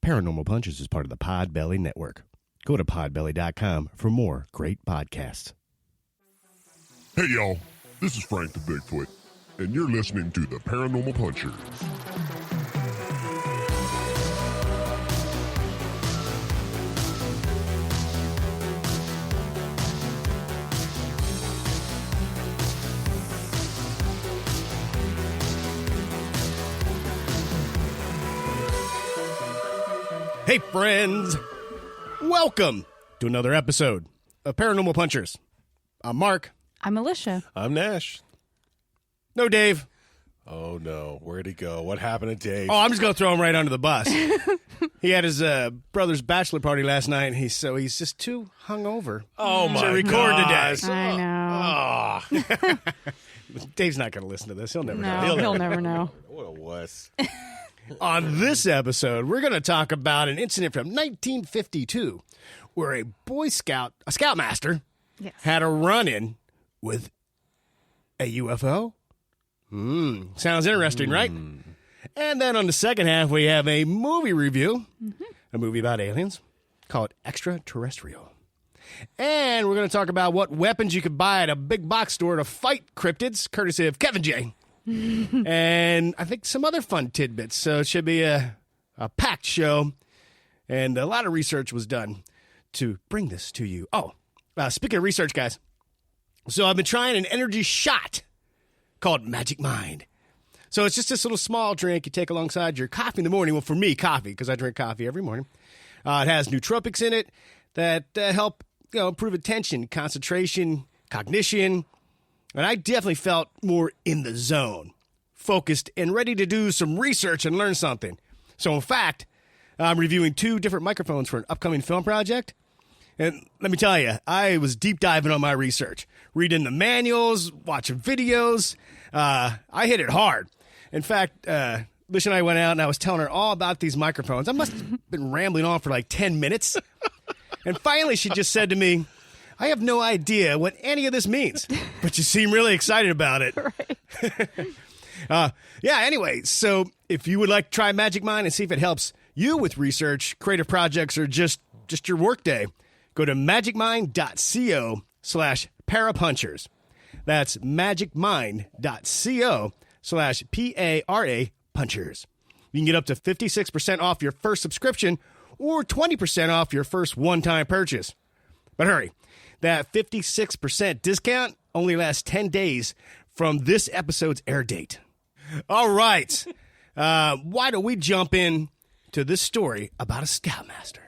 Paranormal Punches is part of the Podbelly Network. Go to podbelly.com for more great podcasts. Hey y'all, this is Frank the Bigfoot, and you're listening to the Paranormal Punchers. Hey friends, welcome to another episode of Paranormal Punchers. I'm Mark. I'm Alicia. I'm Nash. No Dave. Oh no, where'd he go? What happened to Dave? Oh, I'm just going to throw him right under the bus. He had his brother's bachelor party last night, and he's just too hungover to record today. I know. Dave's not going to listen to this. He'll never No, know. he'll never know. What a wuss. On this episode, we're going to talk about an incident from 1952 where a Boy Scout, a Scoutmaster, had a run-in with a UFO. Sounds interesting, right? And then on the second half, we have a movie review, a movie about aliens called Extraterrestrial. And we're going to talk about what weapons you could buy at a big box store to fight cryptids, courtesy of Kevin J. And I think some other fun tidbits. So it should be a packed show. And a lot of research was done to bring this to you. Oh, speaking of research, guys. So I've been trying an energy shot called Magic Mind. So it's just this little small drink you take alongside your coffee in the morning. Well, for me, coffee, because I drink coffee every morning. It has nootropics in it that help improve attention, concentration, cognition. And I definitely felt more in the zone, focused, and ready to do some research and learn something. So, in fact, I'm reviewing 2 different microphones for an upcoming film project. And let me tell you, I was deep diving on my research, reading the manuals, watching videos. I hit it hard. In fact, Lish and I went out, and I was telling her all about these microphones. I must have been rambling on for like 10 minutes. And finally, she just said to me, I have no idea what any of this means, but you seem really excited about it. Right. Anyway, so if you would like to try Magic Mind and see if it helps you with research, creative projects, or just your workday, go to magicmind.co/parapunchers. That's magicmind.co/PARA punchers. You can get up to 56% off your first subscription or 20% off your first one-time purchase. But hurry. That 56% discount only lasts 10 days from this episode's air date. All right. Why don't we jump in to this story about a Scoutmaster?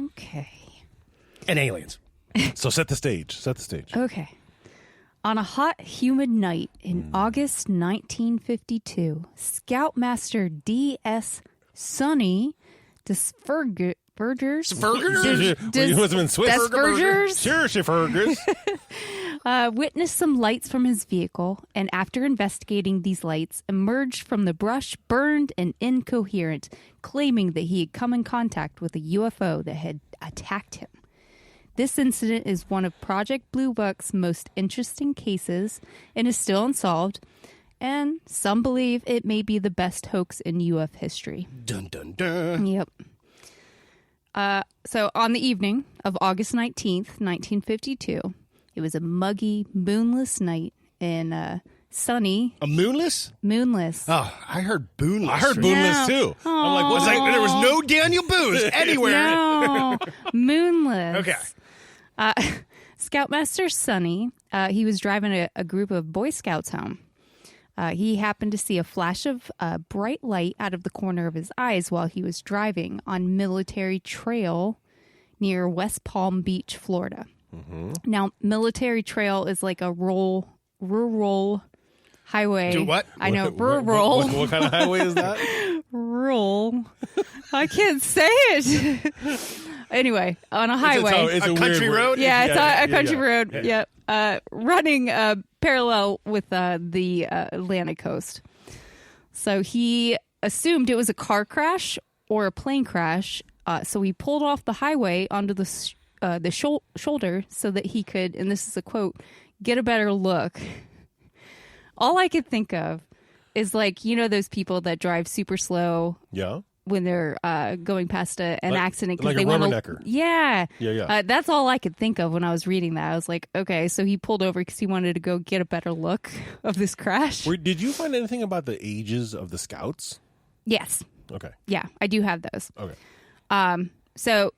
Okay. And aliens. So set the stage. Okay. On a hot, humid night in August 1952, Scoutmaster Sonny DesVergers. You must have been Swiss. DesVergers? Sure, DesVergers. Witnessed some lights from his vehicle, and after investigating these lights, emerged from the brush burned and incoherent, claiming that he had come in contact with a UFO that had attacked him. This incident is one of Project Blue Book's most interesting cases and is still unsolved, and some believe it may be the best hoax in UF history. Dun, dun, dun. Yep. So on the evening of August 19th, 1952, it was a muggy, moonless night in sunny... A moonless? Moonless. Oh, I heard boonless. I heard boonless too. I'm like, what's that? There was no Daniel Boone anywhere. No, moonless. Okay. Scoutmaster Sonny, he was driving a group of Boy Scouts home. He happened to see a flash of bright light out of the corner of his eyes while he was driving on Military Trail near West Palm Beach, Florida. Now, Military Trail is like a rural highway. Do what? I know, rural. What kind of highway is that? Rural. I can't say it. Anyway, on a highway. It's a country road? Yeah, it's a country road. Yep. Running parallel with the Atlantic coast. So he assumed it was a car crash or a plane crash. So he pulled off the highway onto the shoulder so that he could, and this is a quote, get a better look. All I could think of is, like, you know, those people that drive super slow. Yeah. when they're going past an accident like they a want rubbernecker. Yeah. That's all I could think of when I was reading that. I was like, okay, so he pulled over because he wanted to go get a better look of this crash. Did you find anything about the ages of the scouts? Yes. Okay. Yeah, I do have those. Okay. So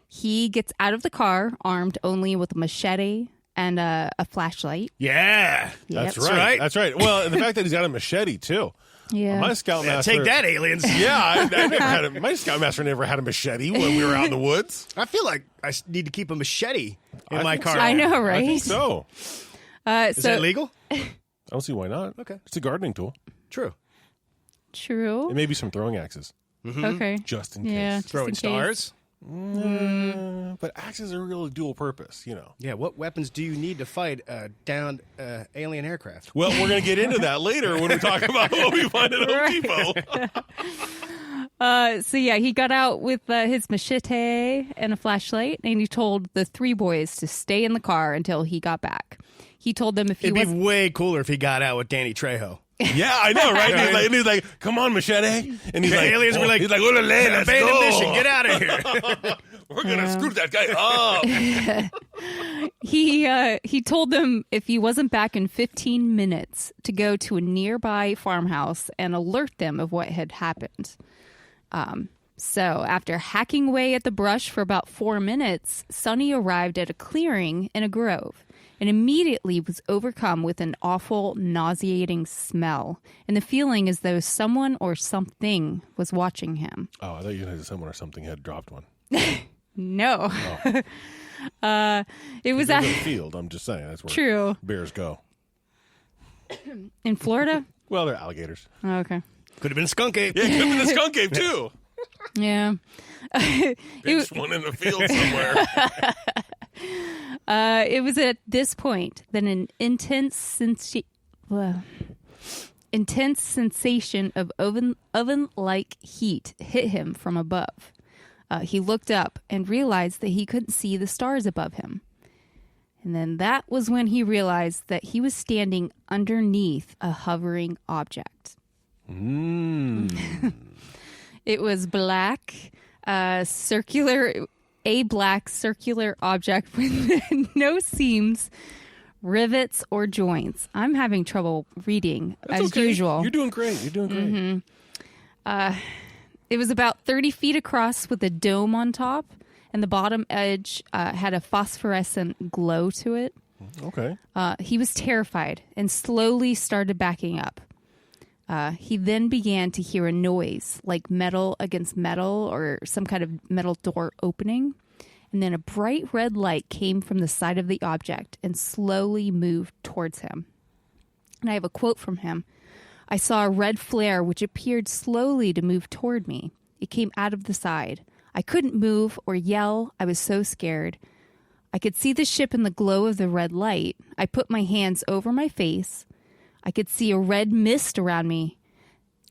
he gets out of the car armed only with a machete and a flashlight. Yeah. That's right. That's right. Well, the fact that he's got a machete, too. Yeah. My Scoutmaster. Take that, aliens. Yeah, I never had my Scoutmaster never had a machete when we were out in the woods. I feel like I need to keep a machete in my car. So. I know, right? I think so. Is that legal? I don't see why not. Okay. It's a gardening tool. True. True. It may be some throwing axes. Mm-hmm. Okay. Just in case. Yeah. Throwing stars? But axes are really dual purpose, you know. Yeah, what weapons do you need to fight downed alien aircraft? Well, we're going to get into that later when we talk about what we find at Home Depot. So yeah, he got out with his machete and a flashlight, and he told the three boys to stay in the car until he got back. He told them if he It'd be way cooler if he got out with Danny Trejo. Yeah, I know, right? He's like, come on, machete. And he's The like, aliens were like, he's like, let's abandon go. mission, get out of here. We're going to screw that guy up. He told them if he wasn't back in 15 minutes to go to a nearby farmhouse and alert them of what had happened. So after hacking away at the brush for about 4 minutes, Sonny arrived at a clearing in a grove and immediately was overcome with an awful, nauseating smell and the feeling as though someone or something was watching him. Oh, I thought you said someone or something had dropped one. No. Oh. It was at at the field. I'm just saying that's where True. bears go. In Florida? Well, they're alligators. Oh, okay. Could have been a skunk ape. Yeah, it could have been the skunk ape, too. Yeah. There's one in the field somewhere. It was at this point that an intense sensation of oven-like heat hit him from above. He looked up and realized that he couldn't see the stars above him. And then that was when he realized that he was standing underneath a hovering object. It was black, circular object with no seams, rivets, or joints. I'm having trouble reading as usual. You're doing great. Mm-hmm. It was about 30 feet across with a dome on top, and the bottom edge had a phosphorescent glow to it. Okay. He was terrified and slowly started backing up. He then began to hear a noise like metal against metal or some kind of metal door opening. And then a bright red light came from the side of the object and slowly moved towards him. And I have a quote from him. I saw a red flare which appeared slowly to move toward me. It came out of the side. I couldn't move or yell. I was so scared. I could see the ship in the glow of the red light. I put my hands over my face. I could see a red mist around me.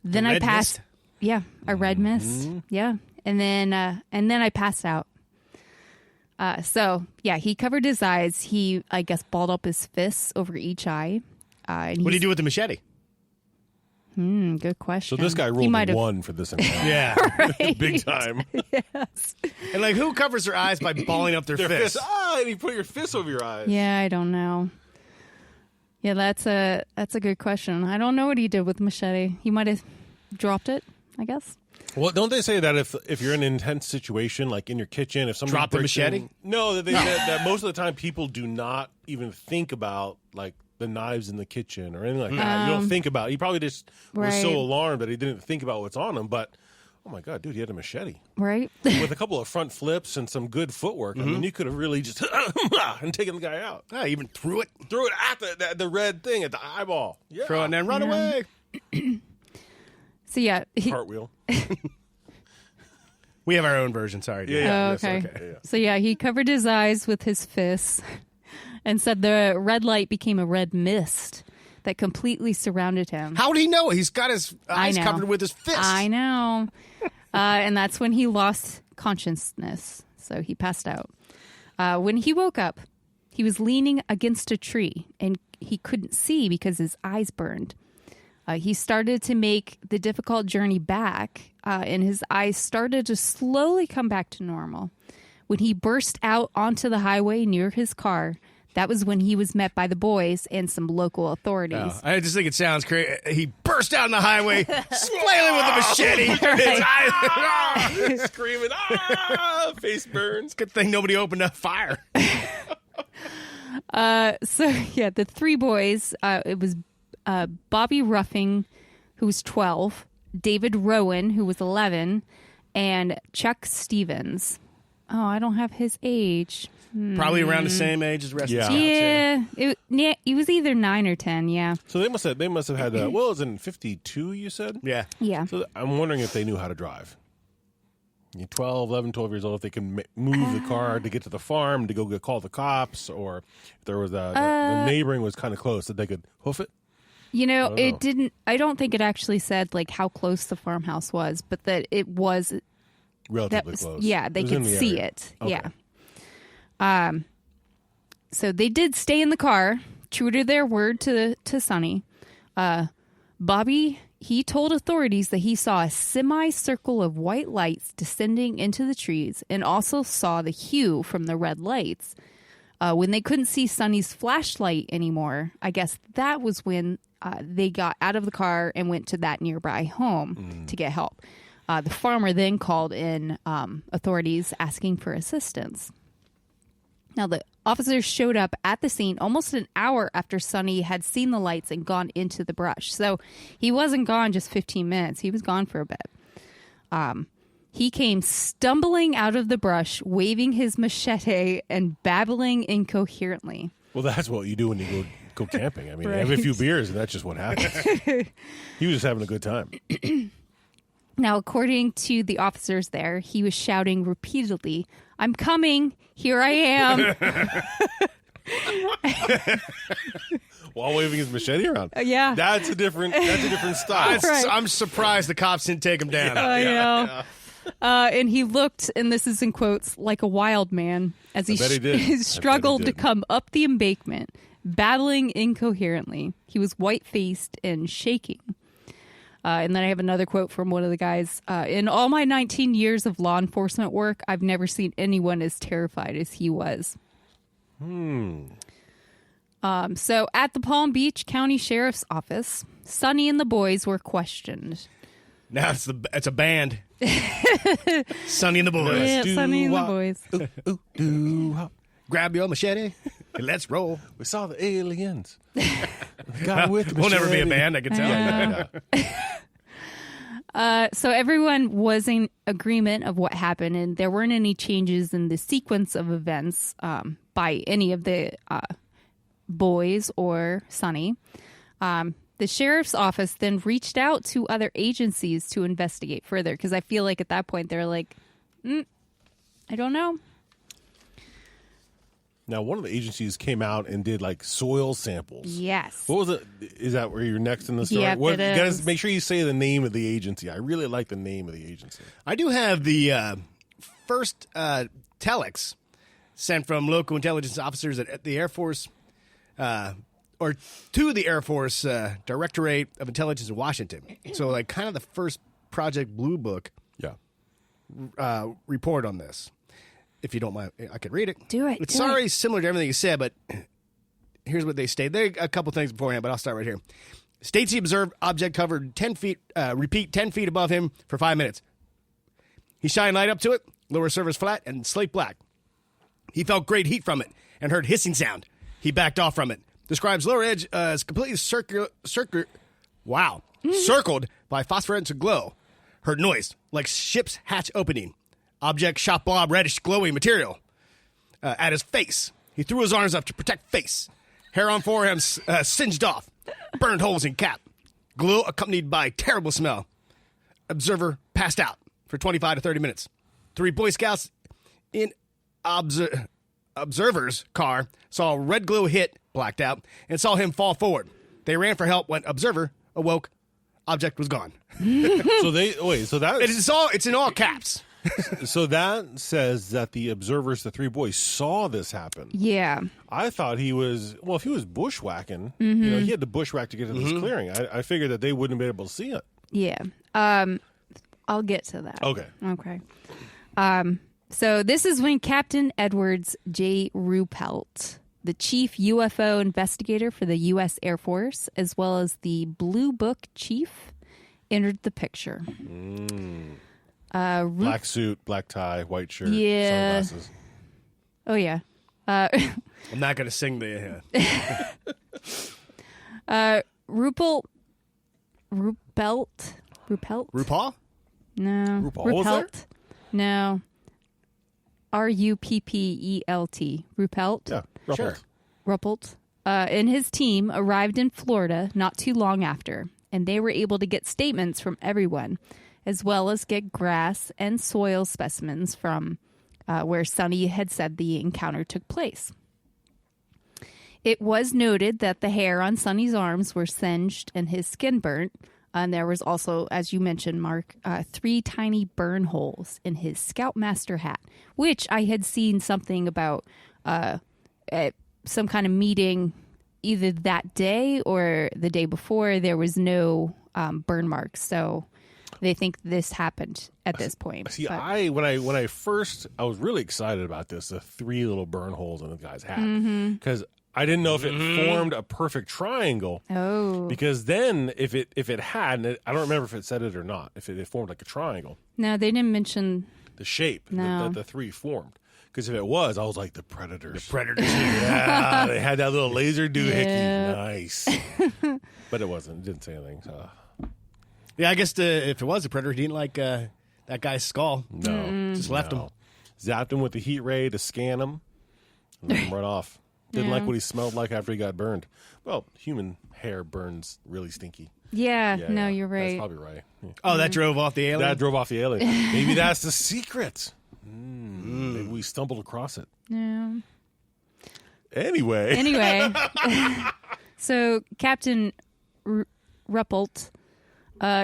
Then I passed. Mist? Yeah, a red mist. Yeah, and then I passed out. So yeah, he covered his eyes. He, I guess, balled up his fists over each eye. What did he do with the machete? Good question. So this guy rolled a 1 for this encounter. Yeah, Right. Big time. Yes. and like who covers their eyes by balling up their fists? And you put your fist over your eyes. Yeah, I don't know. Yeah, that's a good question. I don't know what he did with machete. He might have dropped it, I guess. Well, don't they say that if you're in an intense situation, like in your kitchen, if somebody Drop the breaks machete? in- no, that most of the time people do not even think about like the knives in the kitchen or anything like that. You don't think about it. He probably just was so Right. alarmed that he didn't think about what's on him. But oh my god, dude, he had a machete Right? with a couple of front flips and some good footwork. I mean, you could have really just and taken the guy out. Oh, even threw it, Threw it at the red thing at the eyeball. Yeah, throw it, and then run away. So yeah. cartwheel. We have our own version. Sorry. dude. Yeah. Oh, Yes, okay. yeah. So yeah, he covered his eyes with his fists and said the red light became a red mist that completely surrounded him. How would he know? He's got his eyes know. covered with his fist. I know. And that's when he lost consciousness. So he passed out. When he woke up, he was leaning against a tree and he couldn't see because his eyes burned. He started to make the difficult journey back, and his eyes started to slowly come back to normal. When he burst out onto the highway near his car, that was when he was met by the boys and some local authorities. I just think it sounds crazy. He burst out on the highway, flailing with a machete. Screaming, face burns. Good thing nobody opened up fire. The three boys, it was Bobby Ruffing, who was 12, David Rowan, who was 11, and Chuck Stevens. Oh, I don't have his age. Probably around the same age as the rest of the Scouts. Yeah. He was either 9 or 10, yeah. So they must have had, it was in 52, you said? Yeah. Yeah. So I'm wondering if they knew how to drive. 12 years old, if they can move the car to get to the farm, to go call the cops, or if there was the neighboring was kind of close, that they could hoof it? I don't think it actually said like how close the farmhouse was, but that it was relatively close. Yeah, they could see it. Okay. Yeah. So they did stay in the car, true to their word to Sonny. Bobby, he told authorities that he saw a semicircle of white lights descending into the trees and also saw the hue from the red lights. When they couldn't see Sonny's flashlight anymore, I guess that was when they got out of the car and went to that nearby home to get help. The farmer then called in authorities asking for assistance. Now, the officers showed up at the scene almost an hour after Sonny had seen the lights and gone into the brush. So he wasn't gone just 15 minutes. He was gone for a bit. He came stumbling out of the brush, waving his machete and babbling incoherently. Well, that's what you do when you go camping. I mean, Right. have a few beers, and that's just what happens. He was just having a good time. Now, according to the officers there, he was shouting repeatedly, "I'm coming! Here I am!" While waving his machete around. Yeah. That's a different style. Right. I'm surprised the cops didn't take him down. I know. And he looked, and this is in quotes, like a wild man as he, I bet he did. he struggled I bet he to did. come up the embankment, babbling incoherently. He was white-faced and shaking. And then I have another quote from one of the guys. In all my 19 years of law enforcement work, I've never seen anyone as terrified as he was. So at the Palm Beach County Sheriff's Office, Sonny and the boys were questioned. Now it's a band. Sonny and the boys. Yeah, Sonny and the Do-wop. boys. Grab your machete and let's roll. We saw the aliens. Got with the We'll never be a machete. band, I can tell. So everyone was in agreement of what happened, and there weren't any changes in the sequence of events by any of the boys or Sonny. The sheriff's office then reached out to other agencies to investigate further, because I feel like at that point they're like, I don't know. Now, one of the agencies came out and did like soil samples. Yes. What was it? Is that where you're next in the story? Yep, You it gotta is. make sure you say the name of the agency. I really like the name of the agency. I do have the first telex sent from local intelligence officers at the Air Force, or to the Air Force Directorate of Intelligence in Washington. So, like, kind of the first Project Blue Book report on this. If you don't mind, I could read it. Do it, It's do sorry, similar to everything you said, but here's what they state. There are a couple things beforehand, but I'll start right here. States he observed object covered 10 feet, repeat 10 feet above him for 5 minutes. He shined light up to it, lower surface flat, and slate black. He felt great heat from it and heard hissing sound. He backed off from it. Describes lower edge as completely circled by phosphorescent glow. Heard noise, like ship's hatch opening. Object shot blob reddish glowing material at his face. He threw his arms up to protect face. Hair on forearm singed off. Burned holes in cap. Glow accompanied by terrible smell. Observer passed out for 25 to 30 minutes. 3 Boy Scouts in observer's car saw red glow hit, blacked out, and saw him fall forward. They ran for help when observer awoke. Object was gone. So they wait. So that It's in all caps. So that says that the observers, the three boys, saw this happen. Yeah. I thought he was, well, if he was bushwhacking, you know, he had to bushwhack to get to this clearing. I figured that they wouldn't be able to see it. Yeah. I'll get to that. Okay. Okay. So this is when Captain Edwards J. Ruppelt, the chief UFO investigator for the U.S. Air Force, as well as the Blue Book chief, entered the picture. Black suit, black tie, white shirt, Yeah. sunglasses. Oh, yeah. I'm not going to sing the. Ruppelt? RuPaul? No. RuPaul was there? No. Ruppelt. Ruppelt? Yeah, ruffled. Sure. Ruppelt. And his team arrived in Florida not too long after, and they were able to get statements from everyone, as well as get grass and soil specimens from where Sonny had said the encounter took place. It was noted that the hair on Sonny's arms were singed and his skin burnt. And there was also, as you mentioned, Mark, 3 tiny burn holes in his Scoutmaster hat, which I had seen something about at some kind of meeting either that day or the day before. There was no burn marks. So they think this happened at this point. See, But- when I was really excited about this, the 3 little burn holes in the guy's hat, because I didn't know if it formed a perfect triangle. Oh. Because then if it had, and I don't remember if it said it or not, if it formed like a triangle, No, they didn't mention. the shape No. that the 3 formed. Because if it was, I was like, the Predators. Predators. Yeah, they had that little laser doohickey. Yeah. Nice. But it wasn't. It didn't say anything. So. Yeah, I guess if it was a Predator, he didn't like that guy's skull. No. Just left him. Zapped him with the heat ray to scan him and let him run off. Didn't like what he smelled like after he got burned. Well, human hair burns really stinky. Yeah, no, Yeah, you're That's right. probably right. Yeah. Oh, that drove off the alien? That drove off the alien. Maybe that's the secret. Maybe we stumbled across it. Yeah. Anyway. So Captain Ruppelt,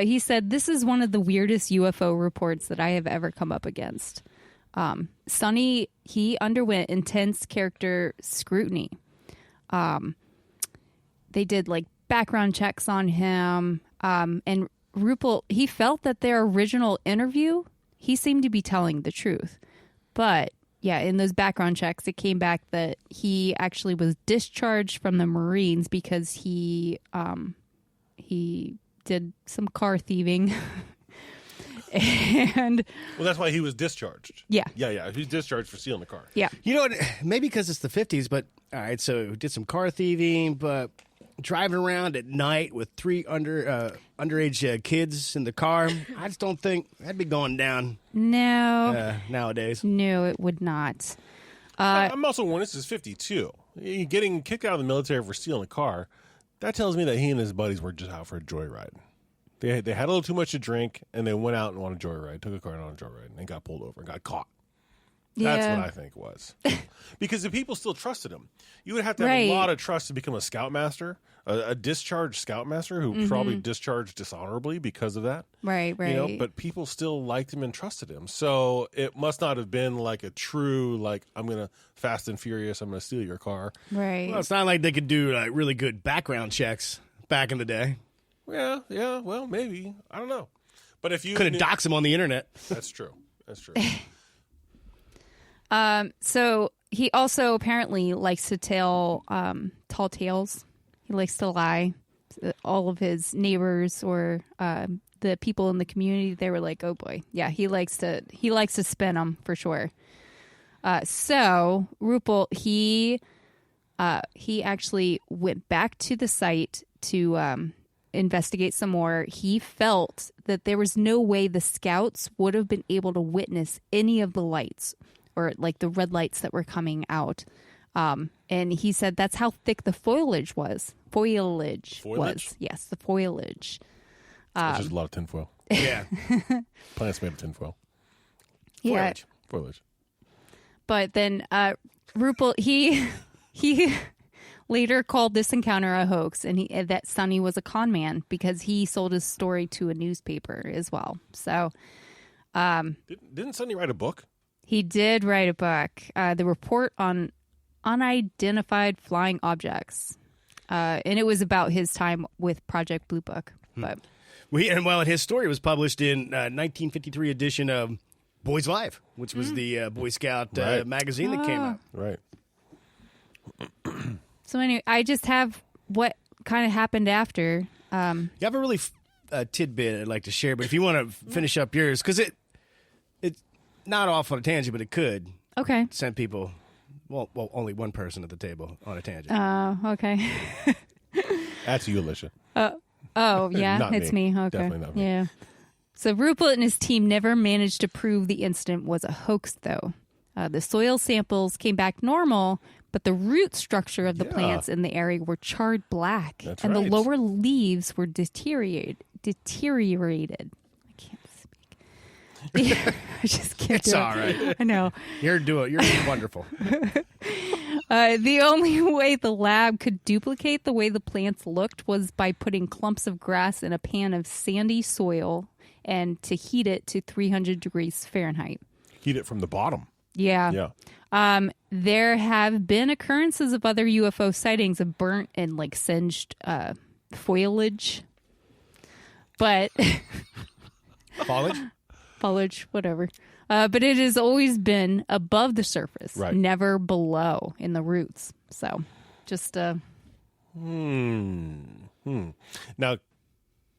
he said, "This is one of the weirdest UFO reports that I have ever come up against." Sonny, he underwent intense character scrutiny. They did like background checks on him. And Ruppelt, he felt that their original interview, he seemed to be telling the truth. But yeah, in those background checks, it came back that he actually was discharged from the Marines because he did some car thieving. And Well, that's why he was discharged. Yeah. Yeah. He's discharged for stealing the car. yeah, You know what? Maybe because it's the 50s, but all right, so did some car thieving, but driving around at night with 3 underage kids in the car, I just don't think that'd be going down nowadays. no, it would not. I'm also warned, this is 52. You're getting kicked out of the military for stealing a car. That tells me that he and his buddies were just out for a joyride. They had a little too much to drink, and they went out and on a joyride, took a car and on a joyride, and got pulled over and got caught. That's Yeah. what I think it was. Because the people still trusted him. You would have to have Right. a lot of trust to become a scoutmaster, a discharged scoutmaster who probably discharged dishonorably because of that. Right, right. You know, but people still liked him and trusted him. So it must not have been like a true, like, I'm going to fast and furious, I'm going to steal your car. right. Well, it's not like they could do really good background checks back in the day. Yeah, well, maybe. I don't know. But if you Could have knew- doxed him on the internet. That's true. So he also apparently likes to tell tall tales. He likes to lie. All of his neighbors or the people in the community, they were like, "Oh boy, yeah, he likes to spin them for sure." So Ruppelt, he actually went back to the site to investigate some more. He felt that there was no way the scouts would have been able to witness any of the lights or like the red lights that were coming out. And he said that's how thick the foliage was. Foliage? Was. Yes, the foliage. It's just a lot of tinfoil. Yeah. Plants made of tinfoil. Yeah. Foliage. But then Ruppelt, he later called this encounter a hoax, and that Sonny was a con man because he sold his story to a newspaper as well. So Didn't Sonny write a book? He did write a book, The Report on Unidentified Flying Objects. And it was about his time with Project Blue Book. But his story was published in 1953 edition of Boys Live, which was the Boy Scout magazine that came out. Right. So anyway, I just have what kind of happened after. You have a really tidbit I'd like to share, but if you want to finish up yours, because it's not off on a tangent, but it could. Okay. Send people, well, only one person at the table on a tangent. Oh, okay. That's you, Alicia. Oh, yeah, Not it's me. me. Okay. Definitely not me. Yeah. So Ruppelt and his team never managed to prove the incident was a hoax, though. The soil samples came back normal, but the root structure of the plants in the area were charred black, and the lower leaves were deteriorated. I can't speak. I just can't. It's all right. I know. You're wonderful. The only way the lab could duplicate the way the plants looked was by putting clumps of grass in a pan of sandy soil and to heat it to 300 degrees Fahrenheit. Heat it from the bottom. Yeah. There have been occurrences of other UFO sightings of burnt and like singed foliage. But foliage, whatever. But it has always been above the surface, never below in the roots. So just Now,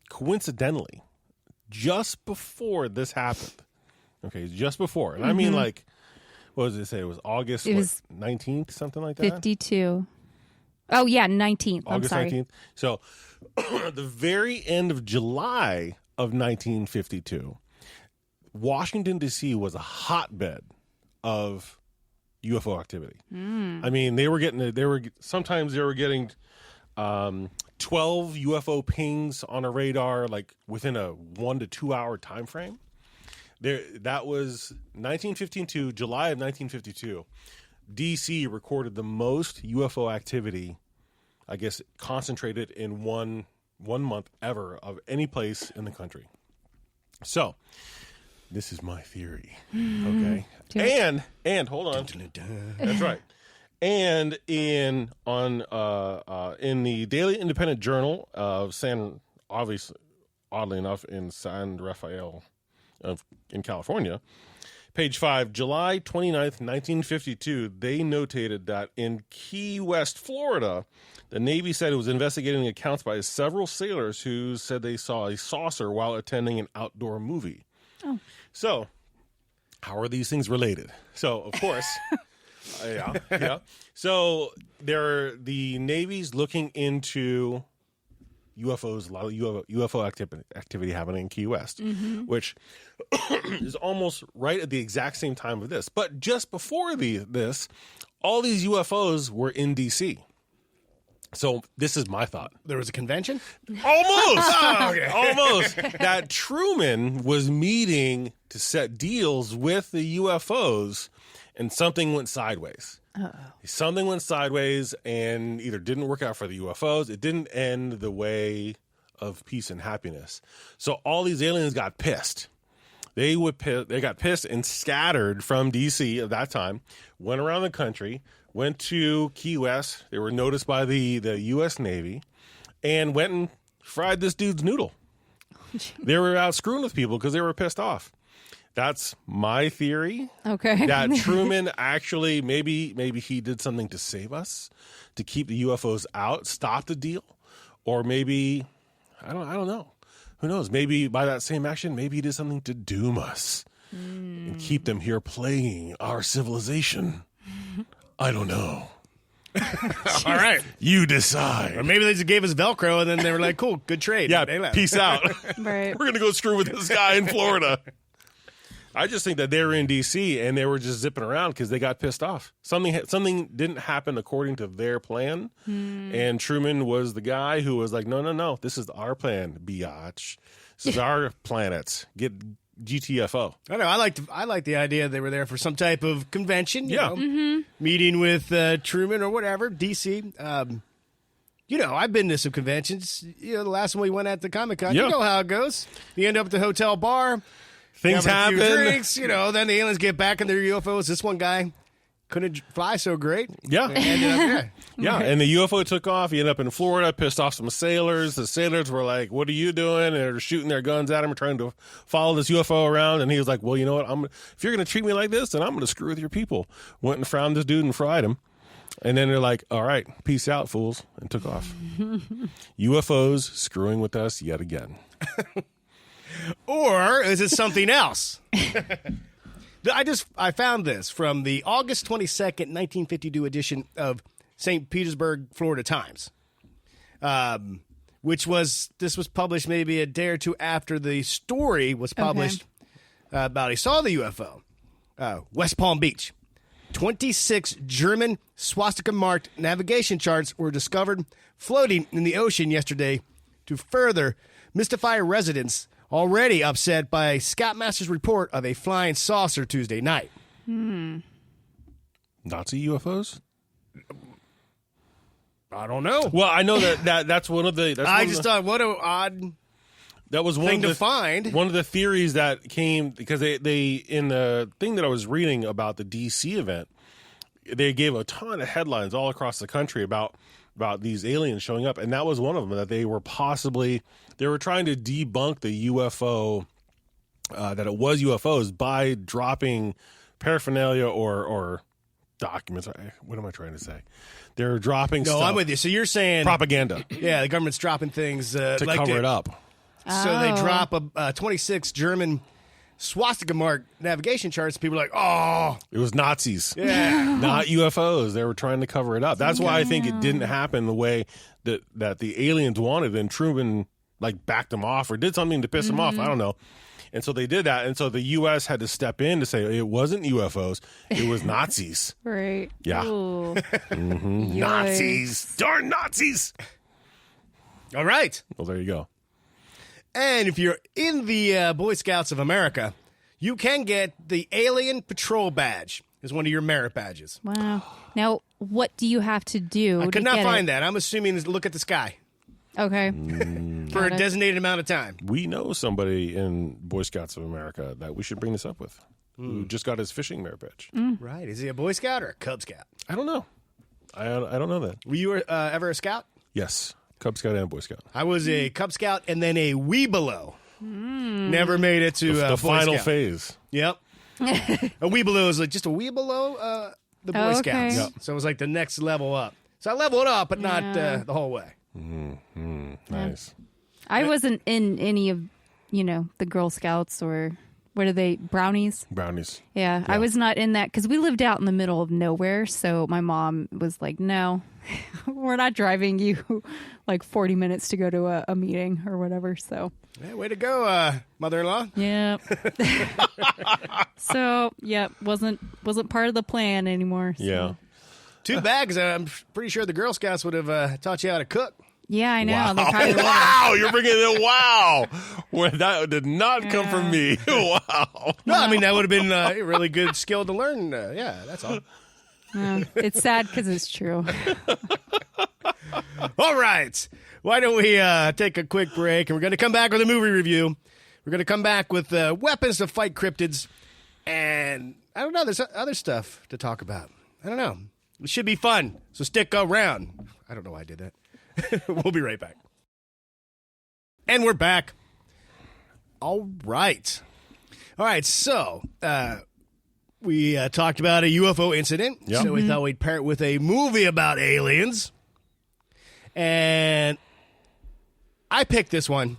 coincidentally, just before this happened, just before, and I mean like, what does it say? It was August 19th, something like that? 52. Oh, yeah, 19th. August I'm sorry. 19th. So the very end of July of 1952, Washington, D.C. was a hotbed of UFO activity. I mean, sometimes they were getting 12 UFO pings on a radar, like within a 1 to 2 hour time frame. That was 1952, July of 1952. D.C. recorded the most UFO activity, I guess, concentrated in one month ever of any place in the country. So, this is my theory, okay? And hold on, that's right. And in the Daily Independent Journal of oddly enough, in San Rafael, in California, page 5, July 29th, 1952, they notated that in Key West, Florida, the Navy said it was investigating accounts by several sailors who said they saw a saucer while attending an outdoor movie. Oh. So, how are these things related? So, of course, yeah. So, the Navy's looking into UFOs, a lot of UFO activity happening in Key West, which is almost right at the exact same time of this. But just before this, all these UFOs were in D.C. So this is my thought. There was a convention? Almost. Almost. That Truman was meeting to set deals with the UFOs, and something went sideways. Something went sideways and either didn't work out for the UFOs. It didn't end the way of peace and happiness. So all these aliens got pissed. They got pissed and scattered from D.C. at that time, went around the country, went to Key West. They were noticed by the U.S. Navy and went and fried this dude's noodle. They were out screwing with people because they were pissed off. That's my theory. Okay. That Truman actually, maybe he did something to save us, to keep the UFOs out, stop the deal, or maybe, I don't know. Who knows? Maybe by that same action, maybe he did something to doom us and keep them here plaguing our civilization. I don't know. All right. You decide. Or maybe they just gave us Velcro and then they were like, cool, good trade. Yeah, peace out. Right. We're going to go screw with this guy in Florida. I just think that they were in D.C. and they were just zipping around because they got pissed off. Something didn't happen according to their plan, and Truman was the guy who was like, no, this is our plan, biatch. This is our planet. Get GTFO. I don't know. I like the idea they were there for some type of convention. You know, meeting with Truman or whatever, D.C. I've been to some conventions. The last one we went at the Comic-Con. Yeah. You know how it goes. You end up at the hotel bar. Things having a happen. few drinks, then the aliens get back in their UFOs. This one guy couldn't fly so great. Yeah. Ended up, Yeah, and the UFO took off. He ended up in Florida, pissed off some sailors. The sailors were like, "What are you doing?" And they're shooting their guns at him, trying to follow this UFO around. And he was like, "Well, you know what? If you're going to treat me like this, then I'm going to screw with your people." Went and found this dude and fried him. And then they're like, "All right, peace out, fools," and took off. UFOs screwing with us yet again. Or is it something else? I found this from the August 22nd, 1952 edition of St. Petersburg, Florida Times, this was published maybe a day or two after the story was published about he saw the UFO. West Palm Beach. 26 German swastika-marked navigation charts were discovered floating in the ocean yesterday to further mystify residents already upset by Scoutmaster's report of a flying saucer Tuesday night. Nazi UFOs? I don't know. Well, I know that's one of the. I just thought, what an odd that was one thing of the, to find. One of the theories that came because they in the thing that I was reading about the DC event, they gave a ton of headlines all across the country about these aliens showing up, and that was one of them, that they were trying to debunk the UFO, that it was UFOs by dropping paraphernalia or documents. What am I trying to say? They're dropping stuff. No, I'm with you. So you're saying propaganda. Yeah, the government's dropping things to cover it up. So they drop a 26 German swastika-marked navigation charts. People are like, oh. It was Nazis. Yeah. Not UFOs. They were trying to cover it up. That's why I think it didn't happen the way that the aliens wanted, and Truman backed them off or did something to piss them off. I don't know. And so they did that. And so the U.S. had to step in to say it wasn't UFOs. It was Nazis. Right. Yeah. Nazis. Darn Nazis. All right. Well, there you go. And if you're in the Boy Scouts of America, you can get the Alien Patrol Badge as one of your merit badges. Wow. Now, what do you have to do? I could not find that. I'm assuming is look at the sky. Okay. For a designated amount of time. We know somebody in Boy Scouts of America that we should bring this up with, who just got his fishing merit badge. Right. Is he a Boy Scout or a Cub Scout? I don't know. I don't know that. Were you ever a Scout? Yes. Cub Scout and Boy Scout. I was a Cub Scout and then a Weebelow. Never made it to the Boy final Scout. phase. Yep. A Weebelow is just a wee below the Boy Scouts. Yep. So it was the next level up. So I leveled up, but not the whole way. Nice. I wasn't in any of, the Girl Scouts or what are they, Brownies? Brownies. Yeah, I was not in that because we lived out in the middle of nowhere. So my mom was like, no, we're not driving you 40 minutes to go to a meeting or whatever. So Yeah, way to go, mother-in-law. yeah. So wasn't part of the plan anymore. So. Yeah. Too bad, because I'm pretty sure the Girl Scouts would have taught you how to cook. Yeah, I know. Wow. They probably would've. Wow, you're bringing it. Wow. Well, that did not come from me. Wow. No, I mean, that would have been a really good skill to learn. Yeah, that's all. It's sad because it's true. All right. Why don't we take a quick break, and we're going to come back with a movie review. We're going to come back with weapons to fight cryptids, and I don't know, there's other stuff to talk about. I don't know. It should be fun, so stick around. I don't know why I did that. We'll be right back. And we're back. All right. So we talked about a UFO incident. Yep. So we thought we'd pair it with a movie about aliens. And I picked this one.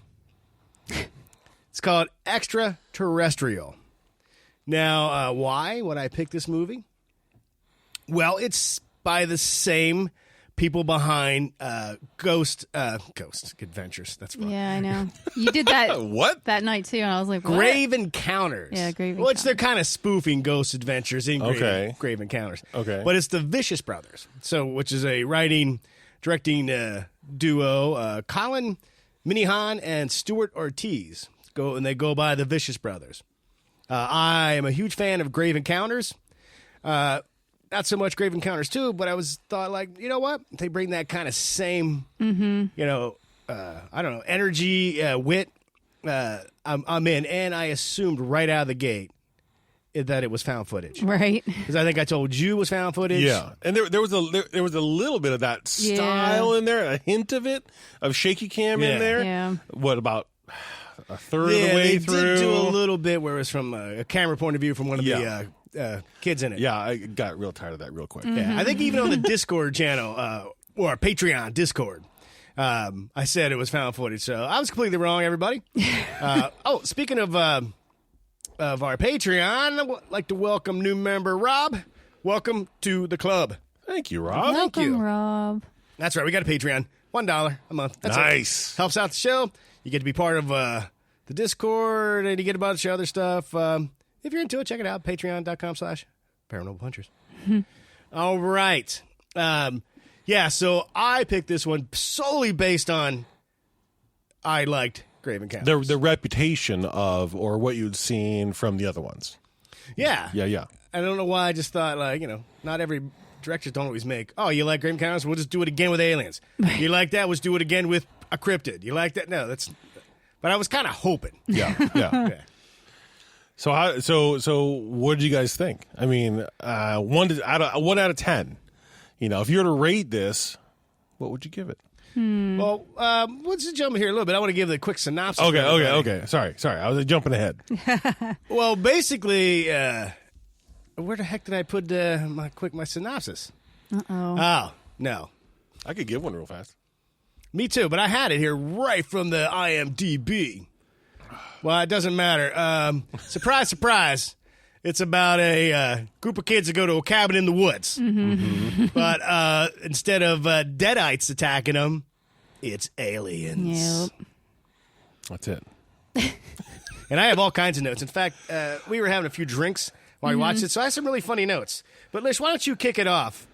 It's called Extraterrestrial. Now, why would I pick this movie? Well, it's by the same people behind Ghost Adventures. That's right. Yeah, I know. You did that What? that night too, and I was like, what? Grave Encounters. Yeah, Grave Which they're kind of spoofing Ghost Adventures in Grave Encounters. Okay. But it's the Vicious Brothers, which is a directing duo, Colin Minihan and Stuart Ortiz. They go by the Vicious Brothers. I am a huge fan of Grave Encounters. Not so much Grave Encounters 2, but I thought, you know what? They bring that kind of same, I don't know, energy, wit I'm in, and I assumed right out of the gate that it was found footage. Right. Because I think I told you it was found footage. Yeah, and there was a little bit of that style in there, a hint of it, of shaky cam in there. Yeah. What, about a third of the way they through? did do a little bit where it was from a camera point of view from one of the kids in it. Yeah, I got real tired of that real quick. Yeah, I think even on the Discord channel or Patreon Discord, I said it was found footage. So I was completely wrong, everybody. Speaking of our Patreon, I'd like to welcome new member Rob. Welcome to the club. Thank you, Rob. Thank you, Rob. That's right. We got a Patreon. $1 a month. That's nice. It. Helps out the show. You get to be part of the Discord, and you get a bunch of other stuff. If you're into it, check it out. Patreon.com/paranormalpunchers. All right. So I picked this one solely based on I liked Grave Encounters. The reputation of, or what you'd seen from the other ones. Yeah. Yeah. I don't know why. I just thought, not every directors don't always make, oh, you like Grave Encounters? We'll just do it again with aliens. You like that? Let's do it again with a cryptid. You like that? No, that's... But I was kind of hoping. Yeah. So what did you guys think? I mean, 1 out of 10. If you were to rate this, what would you give it? Well, let's just jump here a little bit. I want to give the quick synopsis. Okay. Sorry. I was jumping ahead. Well, basically, where the heck did I put my synopsis? Oh, no. I could give one real fast. Me too, but I had it here right from the IMDb. Well, it doesn't matter. Surprise, surprise. It's about a group of kids that go to a cabin in the woods. Mm-hmm. But instead of deadites attacking them, it's aliens. Yep. That's it. And I have all kinds of notes. In fact, we were having a few drinks while we watched it, so I have some really funny notes. But Lish, why don't you kick it off?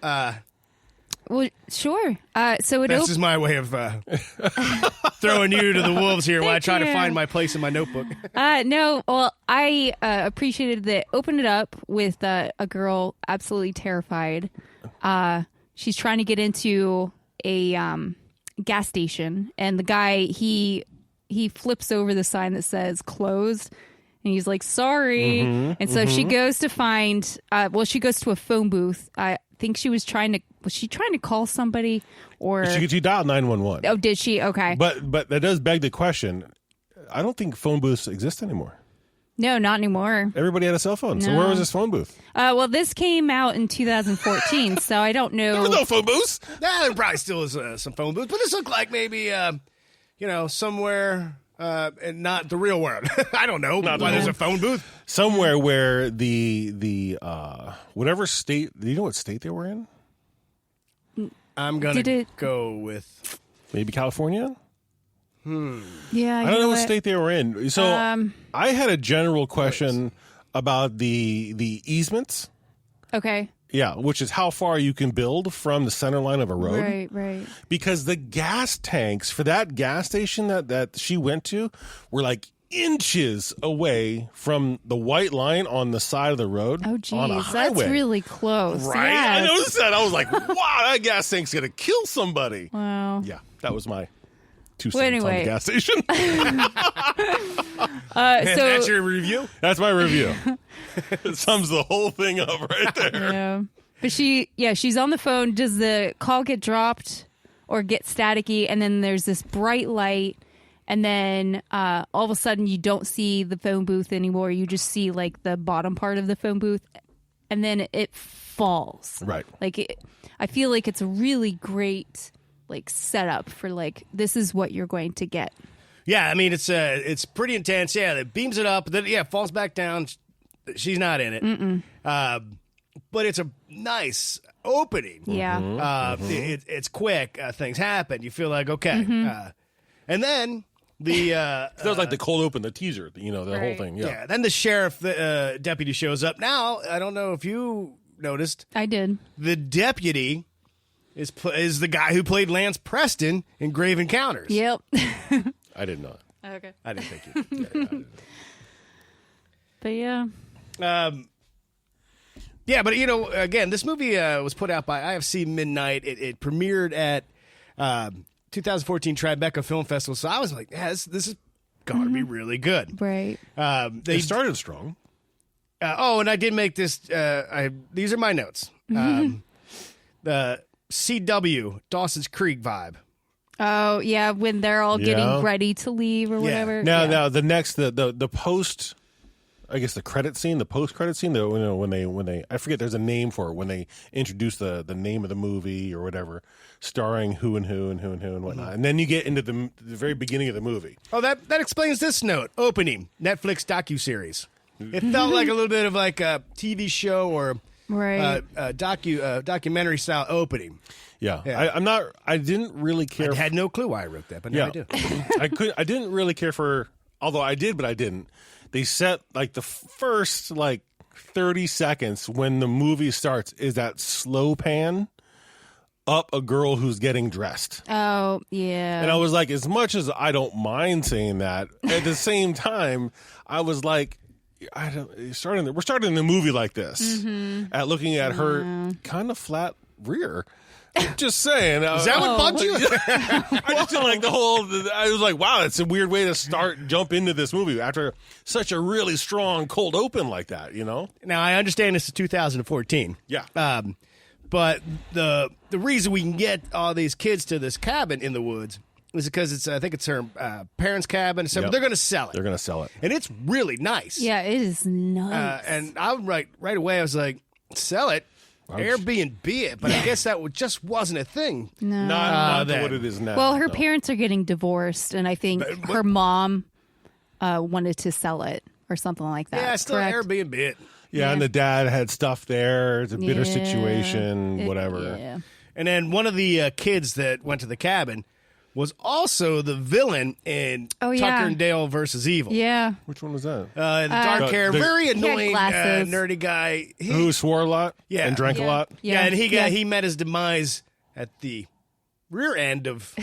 Well, sure. So this is my way of throwing you to the wolves here while I try to find my place in my notebook. No, well, I appreciated that. Opened it up with a girl absolutely terrified. She's trying to get into a gas station, and the guy he flips over the sign that says closed, and he's like, sorry. And so she goes to find. She goes to a phone booth. I think she was trying to. Was she trying to call somebody, or she dialed 911? Oh, did she? Okay, but that does beg the question. I don't think phone booths exist anymore. No, not anymore. Everybody had a cell phone. No. So where was this phone booth? Well, this came out in 2014, so I don't know. There were no phone booths. There probably still is some phone booths, but this looked like maybe somewhere. And not the real world. I don't know why there's a phone booth. Somewhere where the whatever state. Do you know what state they were in? I'm gonna go with maybe California. Yeah, I don't know what state they were in. So I had a general question about the easements. Okay. Yeah, which is how far you can build from the center line of a road. Right. Because the gas tanks for that gas station that she went to were like inches away from the white line on the side of the road. Oh, geez, that's really close. Right? Yeah. I noticed that. I was like, wow, that gas tank's going to kill somebody. Wow. Yeah, that was my 2 cents on the gas station. that's your review? That's my review. It sums the whole thing up right there. Yeah. But she's on the phone. Does the call get dropped or get staticky? And then there's this bright light. And then all of a sudden you don't see the phone booth anymore. You just see like the bottom part of the phone booth. And then it falls. Right. I feel like it's a really great setup for this is what you're going to get. Yeah, I mean it's pretty intense. Yeah, it beams it up, then it falls back down. She's not in it. But it's a nice opening. Yeah. It's quick. Things happen. You feel like okay. And then that was like the cold open, the teaser. The whole thing. Yeah. Then the sheriff deputy shows up. Now I don't know if you noticed. I did. The deputy is the guy who played Lance Preston in Grave Encounters. Yep. I did not. Okay. I didn't think you. But yeah. Yeah, but again, this movie was put out by IFC Midnight. It premiered at 2014 Tribeca Film Festival. So I was like, yeah, this is going to be really good. Right. They started strong. And I did make this. These are my notes. The CW Dawson's Creek vibe. Oh yeah, when they're all getting ready to leave or whatever. Now the next the post, I guess the credit scene, the post credit scene. When they I forget, there's a name for it when they introduce the name of the movie or whatever, starring who and who and who and who and whatnot, and then you get into the very beginning of the movie. Oh, that explains this note. Opening Netflix docuseries. It felt like a little bit of like a TV show or documentary style opening. Yeah. I didn't really care. I had no clue why I wrote that, but now I do. I didn't really care for, although I did, but I didn't. They set like the first 30 seconds when the movie starts is that slow pan up a girl who's getting dressed. Oh, yeah. And I was like, as much as I don't mind saying that, at the same time, I was like, we're starting the movie like this, at looking at her kind of flat rear. Just saying. Is that what bugged you? I just didn't like the whole. I was like, wow, that's a weird way to jump into this movie after such a really strong cold open like that. Now I understand this is 2014. Yeah. But the reason we can get all these kids to this cabin in the woods is because I think it's her parents' cabin. So they're going to sell it. They're going to sell it, and it's really nice. Yeah, it is nice. And I right away I was like, sell it. Airbnb it, but I guess that just wasn't a thing. No. Not what it is now. Well, her parents are getting divorced, and I think her mom wanted to sell it or something like that. Yeah, still Airbnb it. Yeah, and the dad had stuff there. It's a bitter situation, whatever. Yeah. And then one of the kids that went to the cabin was also the villain in Tucker and Dale versus Evil. Yeah. Which one was that? The dark hair, very annoying, glasses. nerdy guy. Who swore a lot and drank a lot? Yeah, and he met his demise at the rear end of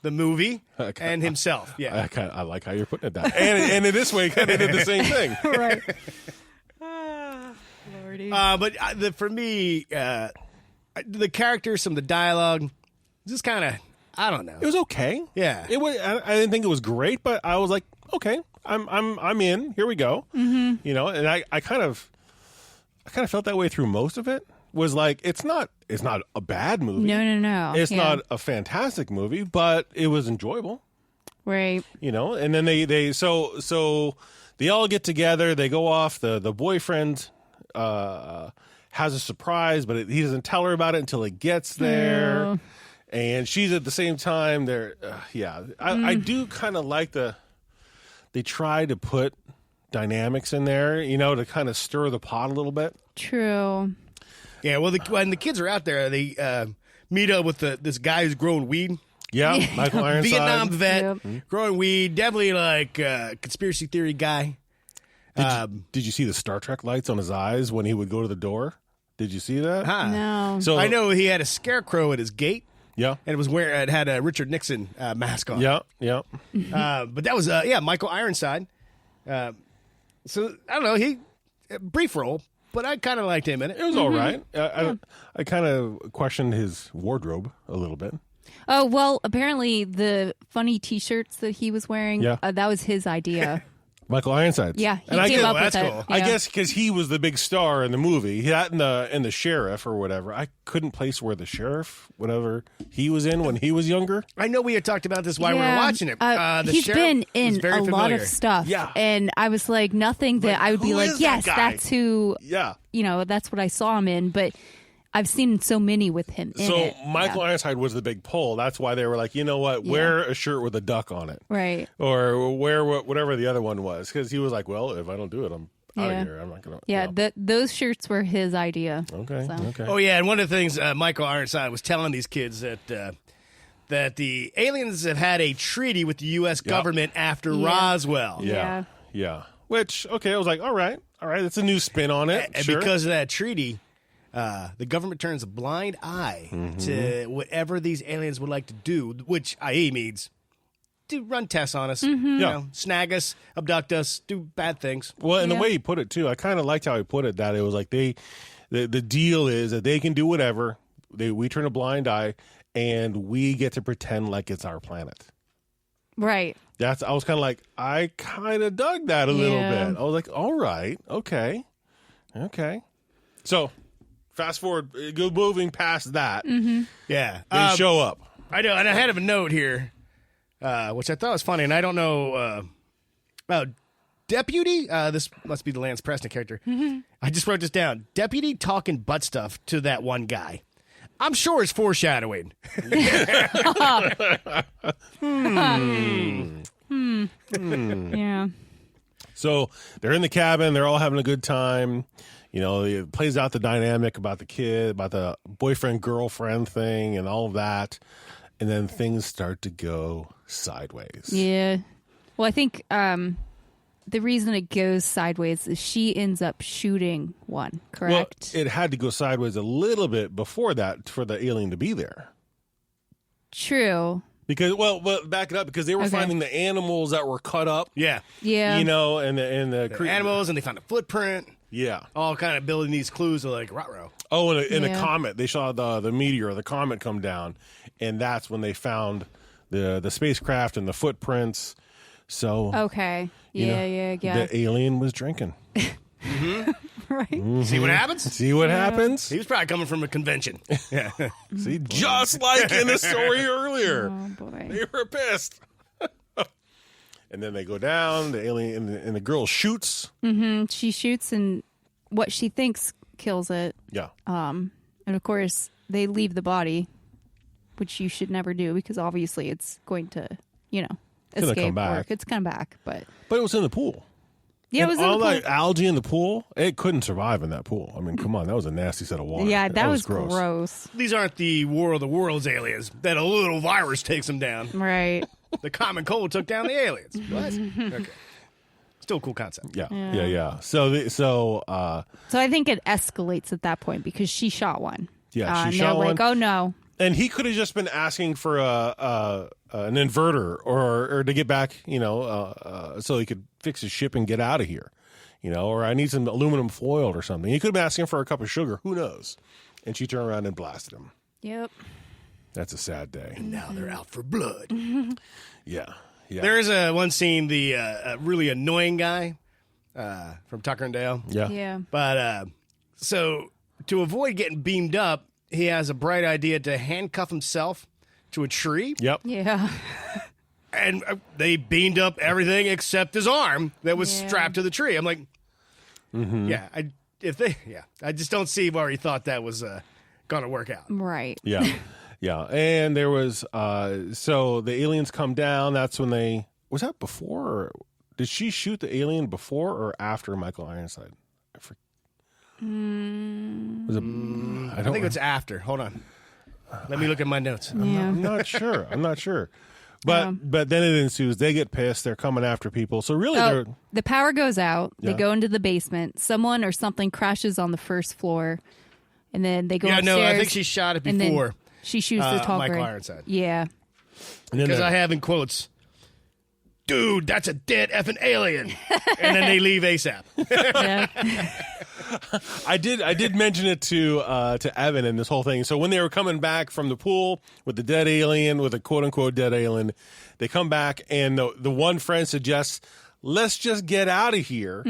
the movie and himself. Yeah, I like how you're putting it that. And in this way, kind of did the same thing. Right. Lordy. But for me, the characters, some of the dialogue, just kind of, I don't know. It was okay. Yeah, it was. I didn't think it was great, but I was like, okay, I'm in. Here we go. Mm-hmm. And I kind of felt that way through most of it. Was like, it's not a bad movie. No. It's not a fantastic movie, but it was enjoyable. Right. And then they they all get together. They go off. The boyfriend has a surprise, but he doesn't tell her about it until it gets there. Yeah. And she's at the same time there. I do kind of like they try to put dynamics in there, to kind of stir the pot a little bit. True. Yeah, well, when the kids are out there, they meet up with this guy who's growing weed. Yeah, Michael Ironside. Vietnam vet, growing weed, definitely like conspiracy theory guy. Did you see the Star Trek lights on his eyes when he would go to the door? Did you see that? No. So I know he had a scarecrow at his gate. Yeah, and it had a Richard Nixon mask on. Yeah. But that was Michael Ironside. So I don't know, he brief role, but I kind of liked him in it. It was all right. I kind of questioned his wardrobe a little bit. Oh, well, apparently the funny T-shirts that he was wearing, that was his idea. Michael Ironside. Yeah, he came up with it. Cool. Yeah. I guess because he was the big star in the movie. That and the sheriff or whatever. I couldn't place where the sheriff, whatever he was in when he was younger. I know we had talked about this while we were watching it. He's been in a lot of stuff. Yeah. And I was like, nothing that I would be like, yes, that's who, that's what I saw him in. But I've seen so many with him in it. So Michael Ironside was the big pull. That's why they were like, you know what? Wear a shirt with a duck on it. Right. Or wear whatever the other one was. Because he was like, well, if I don't do it, I'm out of here. I'm not going to. Yeah, those shirts were his idea. Okay. Oh, yeah. And one of the things Michael Ironside was telling these kids that the aliens have had a treaty with the U.S. government after Roswell. Yeah. Which, I was like, all right. That's a new spin on it. And because of that treaty, the government turns a blind eye to whatever these aliens would like to do, which i.e. means to run tests on us, snag us, abduct us, do bad things. Well, and the way he put it, too, I kind of liked how he put it, that it was like the deal is that they can do whatever. We turn a blind eye, and we get to pretend like it's our planet. Right. I was kind of like, I kind of dug that a little bit. I was like, all right, okay. So, fast forward, go moving past that. Yeah. They show up. I know, and I had a note here, which I thought was funny, and I don't know. Deputy, this must be the Lance Preston character. I just wrote this down. Deputy talking butt stuff to that one guy. I'm sure it's foreshadowing. Yeah. So they're in the cabin. They're all having a good time. You know, it plays out the dynamic about the kid, about the boyfriend-girlfriend thing and all of that. And then things start to go sideways. Yeah. Well, I think the reason it goes sideways is she ends up shooting one, correct? Well, it had to go sideways a little bit before that for the alien to be there. True. Because, well, back it up, because they were finding the animals that were cut up. Yeah. Yeah. You know, and the animals, and they found a footprint. Yeah. All kind of building these clues of like, ruh-roh. Oh, and a comet. They saw the meteor, the comet come down, and that's when they found the spacecraft and the footprints. So okay. Yeah. The alien was drinking. Right. See what happens? See what happens? He was probably coming from a convention. Yeah. See, just like in the story earlier. Oh, boy. They were pissed. And then they go down, the alien, and the girl shoots. Mm-hmm. She shoots, and what she thinks kills it. Yeah. And of course, they leave the body, which you should never do because obviously it's going to, gonna escape. come back. Or it's come back, but But it was in the pool. yeah, it was in the all pool. that algae in the pool, it couldn't survive in that pool. I mean, come on, that was a nasty set of water. Yeah, that was gross. These aren't the War of the Worlds aliens that a little virus takes them down. Right. The common cold took down the aliens. What? Okay. Still a cool concept. Yeah. So So I think it escalates at that point because she shot one. Yeah, she and shot they're one. like, oh no. And he could have just been asking for an inverter or to get back, so he could fix his ship and get out of here, or I need some aluminum foil or something. He could have been asking for a cup of sugar. Who knows? And she turned around and blasted him. Yep. That's a sad day. And now they're out for blood. Yeah. There is one scene, the really annoying guy from Tucker and Dale. Yeah. Yeah. But so to avoid getting beamed up, he has a bright idea to handcuff himself to a tree. Yep. Yeah. And they beamed up everything except his arm that was strapped to the tree. I'm like, I just don't see where he thought that was going to work out. Right. Yeah. Yeah. And there was, so the aliens come down. That's when was that before? Or did she shoot the alien before or after Michael Ironside? Was it, I think it's after. Hold on. Let me look at my notes. I'm not sure. But then it ensues. They get pissed. They're coming after people. So really, the power goes out. Yeah. They go into the basement. Someone or something crashes on the first floor, and then they go upstairs. No, I think she shot it and then before. She shoots the talker. Michael Ironside. Yeah. Because I have in quotes, dude, that's a dead effing alien. And then they leave ASAP. Yeah. I did mention it to Evan in this whole thing. So when they were coming back from the pool with the dead alien, with a quote unquote dead alien, they come back and the one friend suggests, let's just get out of here,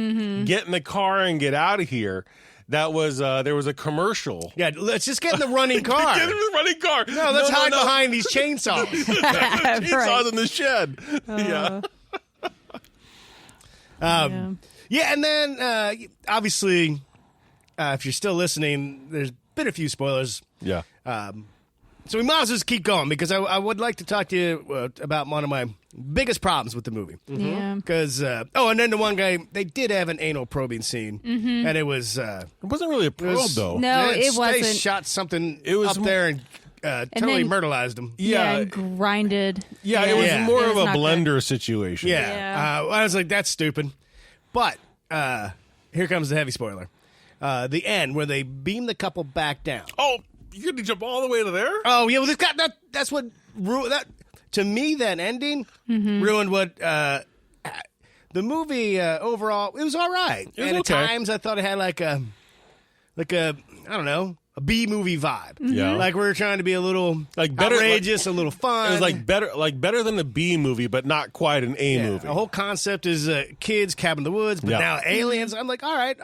get in the car and get out of here. That was there was a commercial. Yeah, let's just get in the running car. Get in the running car. No, let's hide behind these chainsaws. Chainsaws in the shed. Yeah. Yeah, and then obviously, if you're still listening, there's been a few spoilers. Yeah. So we might as well just keep going because I would like to talk to you about one of my biggest problems with the movie. Yeah. Because, and then the one guy, they did have an anal probing scene. And it was... it wasn't really a probe, though. No, it wasn't. They shot something was up there and totally then- murderized him. Yeah. And grinded. Yeah, it was Yeah. more It of was a not blender situation. Yeah. I was like, that's stupid. But here comes the heavy spoiler. The end, where they beam the couple back down. Oh, you're going to jump all the way to there? Oh, yeah, well, that's what ruined that. To me, that ending ruined what the movie overall. It was all right. It was and okay. at times, I thought it had like a I don't know, a B movie vibe. Yeah. Like we were trying to be a little outrageous, a little fun. It was better than a B movie, but not quite an A movie. The whole concept is kids, cabin in the woods, but now aliens. I'm like, all right,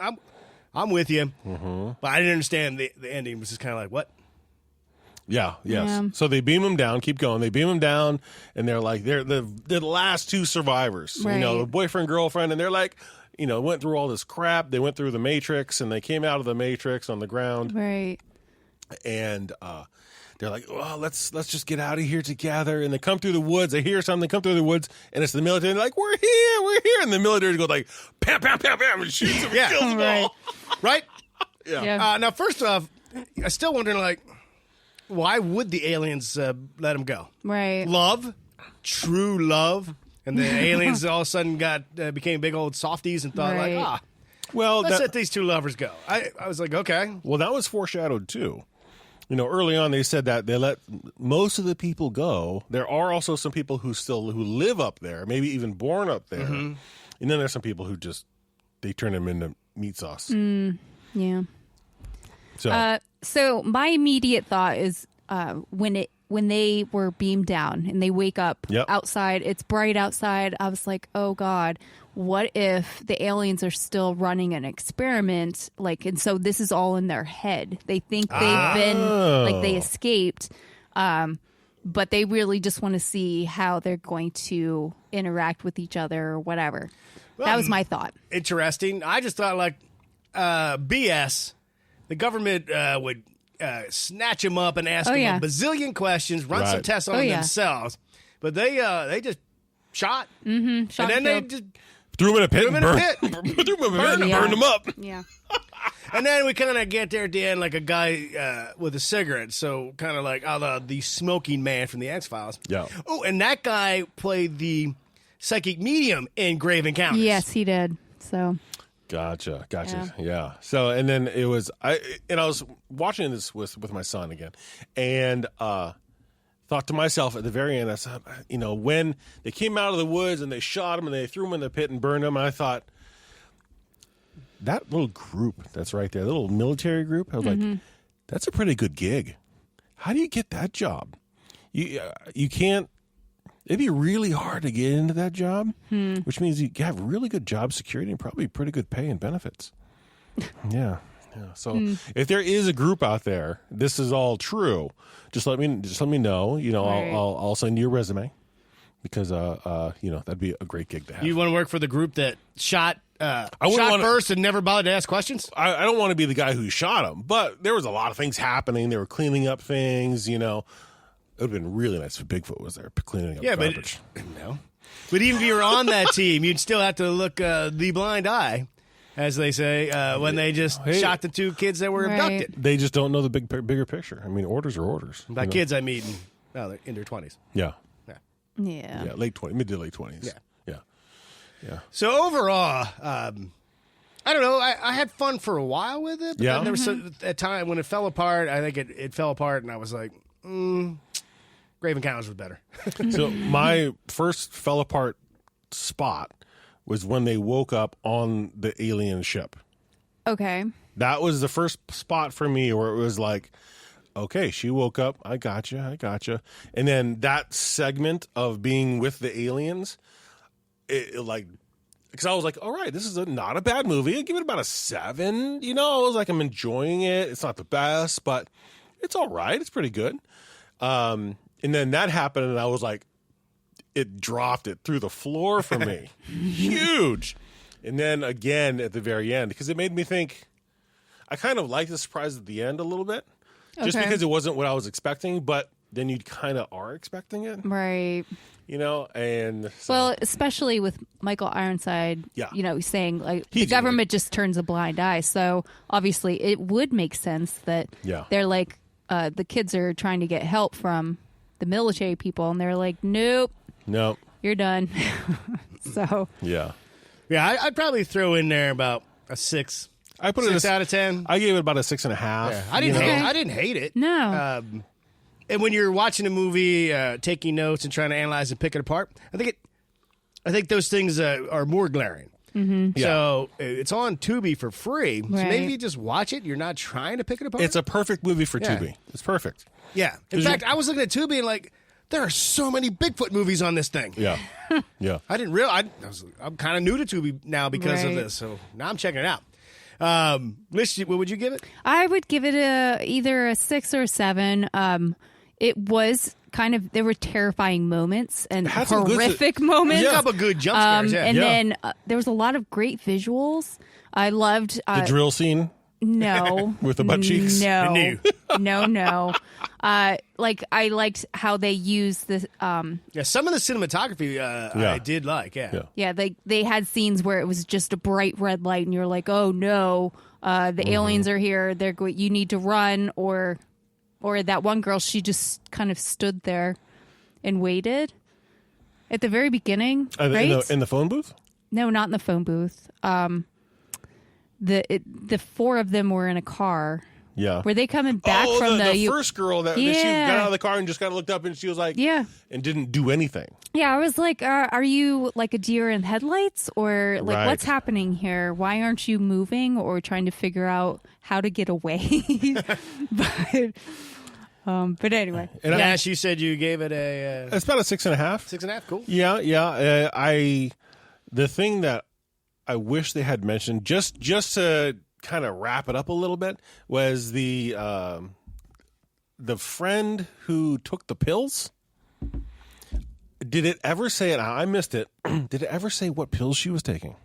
I'm with you. But I didn't understand the ending. Was just kind of like, what? Yeah, yes. Yeah. So they beam him down, keep going. They beam him down, and they're like, they're the last two survivors. Right. The boyfriend, girlfriend, and they're like, went through all this crap. They went through the Matrix, and they came out of the Matrix on the ground. Right. And they're like, well, let's just get out of here together. And they come through the woods. They hear something. They come through the woods, and it's the military. And they're like, we're here. And the military goes like, pam, pam, pam, pam, and shoots them and kills them all. Right? Yeah. Now, first off, I'm still wondering, like, why would the aliens let him go? Right. Love, true love, and the aliens all of a sudden became big old softies and thought let's let these two lovers go. I was like, okay. Well, that was foreshadowed too. Early on they said that they let most of the people go. There are also some people who live up there, maybe even born up there, and then there's some people who they turn them into meat sauce. Yeah. So my immediate thought is when they were beamed down and they wake up outside, it's bright outside. I was like, oh God, what if the aliens are still running an experiment? And so this is all in their head. They think they've been they escaped, but they really just want to see how they're going to interact with each other or whatever. Well, that was my thought. Interesting. I just thought BS. The government would snatch him up and ask him a bazillion questions, run some tests on themselves. But they just shot. Mm-hmm. Shot and then they just threw him in a pit and burned him up. Yeah. And then we kind of get there at the end like a guy with a cigarette. So kind of like the smoking man from the X-Files. Yeah. Oh, and that guy played the psychic medium in Grave Encounters. Yes, he did. So... Gotcha. Yeah. So, and then I was watching this with my son again, and thought to myself at the very end, I said, when they came out of the woods and they shot him and they threw him in the pit and burned him, and I thought, that little group that's right there, the little military group, I was like, that's a pretty good gig. How do you get that job? You can't. It'd be really hard to get into that job, which means you have really good job security and probably pretty good pay and benefits. Yeah. So if there is a group out there, this is all true. Just let me know. Right. I'll send you a resume because that'd be a great gig to have. You want to work for the group that shot first and never bothered to ask questions? I don't want to be the guy who shot him, but there was a lot of things happening. They were cleaning up things. It would have been really nice if Bigfoot was there cleaning up garbage. But even if you were on that team, you'd still have to look the blind eye, as they say, when they just shot the two kids that were abducted. They just don't know the bigger picture. I mean, orders are orders. By kids, I mean they're in their 20s. Yeah. Yeah. Late 20s, mid to late 20s. Yeah. So overall, I don't know. I had fun for a while with it. But then there was a time when it fell apart. I think it fell apart, and I was like, Grave Encounters was better. So my first fell apart spot was when they woke up on the alien ship. Okay. That was the first spot for me where it was like, okay, she woke up. I gotcha. And then that segment of being with the aliens, because I was like, all right, this is not a bad movie. I'd give it about a 7. I was like, I'm enjoying it. It's not the best, but it's all right. It's pretty good. And then that happened, and I was like, it dropped it through the floor for me. Huge. And then again at the very end, because it made me think, I kind of liked the surprise at the end a little bit, just because it wasn't what I was expecting, but then you kind of are expecting it. Right. And so, well, especially with Michael Ironside, saying the government just turns a blind eye. So obviously it would make sense that they're like, the kids are trying to get help from the military people, and they're like, nope, you're done. So I'd probably throw in there about a 6. I put 6 out of 10. I gave it about a 6.5. Yeah. I didn't hate it. No. And when you're watching a movie, taking notes and trying to analyze and pick it apart, I think those things are more glaring. Mm-hmm. So it's on Tubi for free. So Right. maybe you just watch it. You're not trying to pick it apart. It's a perfect movie for Tubi. It's perfect. Yeah. In fact, I was looking at Tubi and like, there are so many Bigfoot movies on this thing. Yeah. Yeah. I didn't realize. I'm kind of new to Tubi now because of Right. this. So now I'm checking it out. Liz, what would you give it? I would give it either a 6 or a 7. It was there were terrifying moments and had some good- horrific moments. A couple good jump scares, yeah. And Yeah. then there was a lot of great visuals. I loved The drill scene. no With the butt cheeks? No, New. no. Like I liked how they used the Yeah, some of the cinematography I did like. Yeah. Yeah, they had scenes where it was just a bright red light, and you're like, "Oh no, the aliens are here! You need to run!" Or that one girl, she just kind of stood there and waited at the very beginning, right? In the phone booth? No, not in the phone booth. The 4 of them were in a car. Yeah. Were they coming back oh, from the first girl that she Yeah. got out of the car and just kind of looked up and she was like, Yeah. and didn't do anything. Yeah, I was like, are you like a deer in headlights, or like Right. what's happening here? Why aren't you moving or trying to figure out how to get away? But anyway, And Nash, you said you gave it a it's about a 6.5. 6.5. Cool. Yeah. The thing that I wish they had mentioned just to kind of wrap it up a little bit was the friend who took the pills. Did it ever say it? I missed it. Did it ever say what pills she was taking?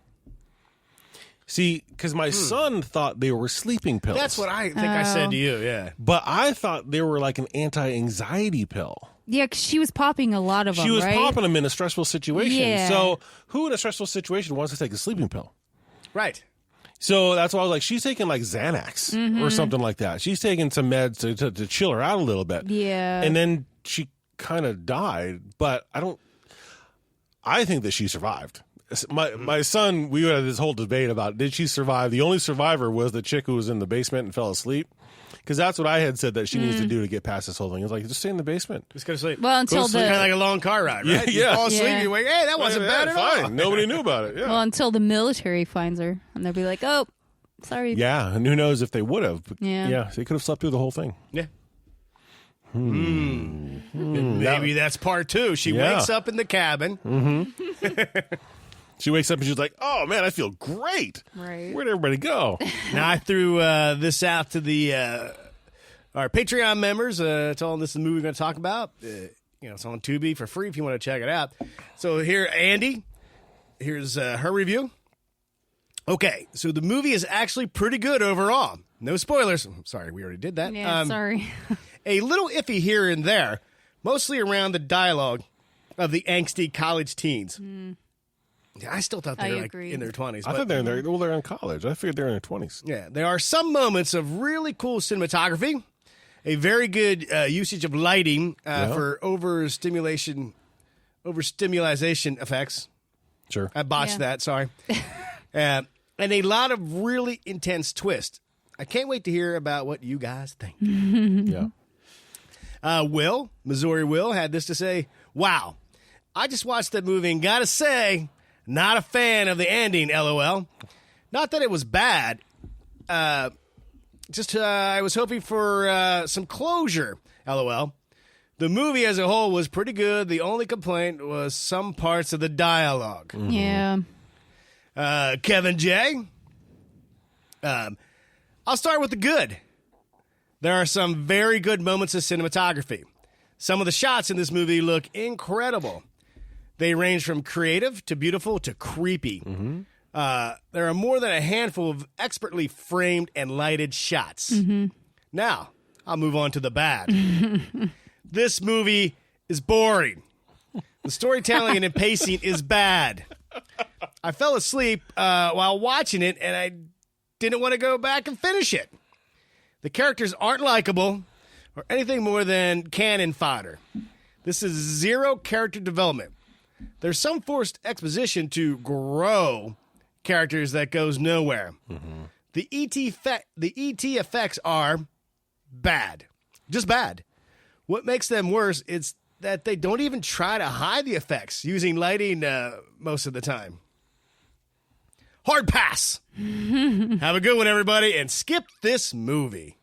See, because my son thought they were sleeping pills. That's what I think I said to you. Yeah. But I thought they were like an anti-anxiety pill. yeah, 'cause she was popping a lot of them. She was right? popping them in a stressful situation. Yeah. So who in a stressful situation wants to take a sleeping pill? Right. So that's why I was like, she's taking like Xanax or something like that. She's taking some meds to chill her out a little bit. Yeah. And then she kind of died. But I think that she survived. My son, we had this whole debate about did she survive? The only survivor was the chick who was in the basement and fell asleep. Because that's what I had said that she needs to do to get past this whole thing. It's like, just stay in the basement. Just go to sleep. Well, until kind of like a long car ride, right? Yeah. You fall asleep, Yeah. you wake, hey, that wasn't bad at fine. all. Nobody knew about it. Yeah. well, until the military finds her, and they'll be like, "Oh, sorry." Yeah, and who knows if they would have. Yeah. They could have slept through the whole thing. Yeah. Maybe that's part 2. She Yeah. wakes up in the cabin. She wakes up and she's like, oh, man, I feel great. Right. Where'd everybody go? Now, I threw this out to our Patreon members. Told them this is the movie we're going to talk about. It's on Tubi for free if you want to check it out. So here, Andy, here's her review. Okay, so the movie is actually pretty good overall. No spoilers. Sorry, we already did that. Yeah, sorry. A little iffy here and there, mostly around the dialogue of the angsty college teens. Yeah, I still thought they I were agree. in their 20s. I thought they're in college. I figured they're in their 20s. Yeah, there are some moments of really cool cinematography, a very good usage of lighting for overstimulation effects. Sure. I botched that, sorry. And a lot of really intense twists. I can't wait to hear about what you guys think. Yeah. Missouri Will, had this to say. Wow, I just watched that movie and gotta say, not a fan of the ending, LOL. Not that it was bad. I was hoping for some closure, LOL. The movie as a whole was pretty good. The only complaint was some parts of the dialogue. Yeah. Kevin J. I'll start with the good. There are some very good moments of cinematography. Some of the shots in this movie look incredible. They range from creative to beautiful to creepy. There are more than a handful of expertly framed and lighted shots. Now, I'll move on to the bad. This movie is boring. The storytelling and pacing is bad. I fell asleep while watching it, and I didn't want to go back and finish it. The characters aren't likable or anything more than cannon fodder. This is zero character development. There's some forced exposition to grow characters that goes nowhere. The ET effects are bad. Just bad. What makes them worse is that they don't even try to hide the effects using lighting most of the time. Hard pass. Have a good one, everybody, and skip this movie.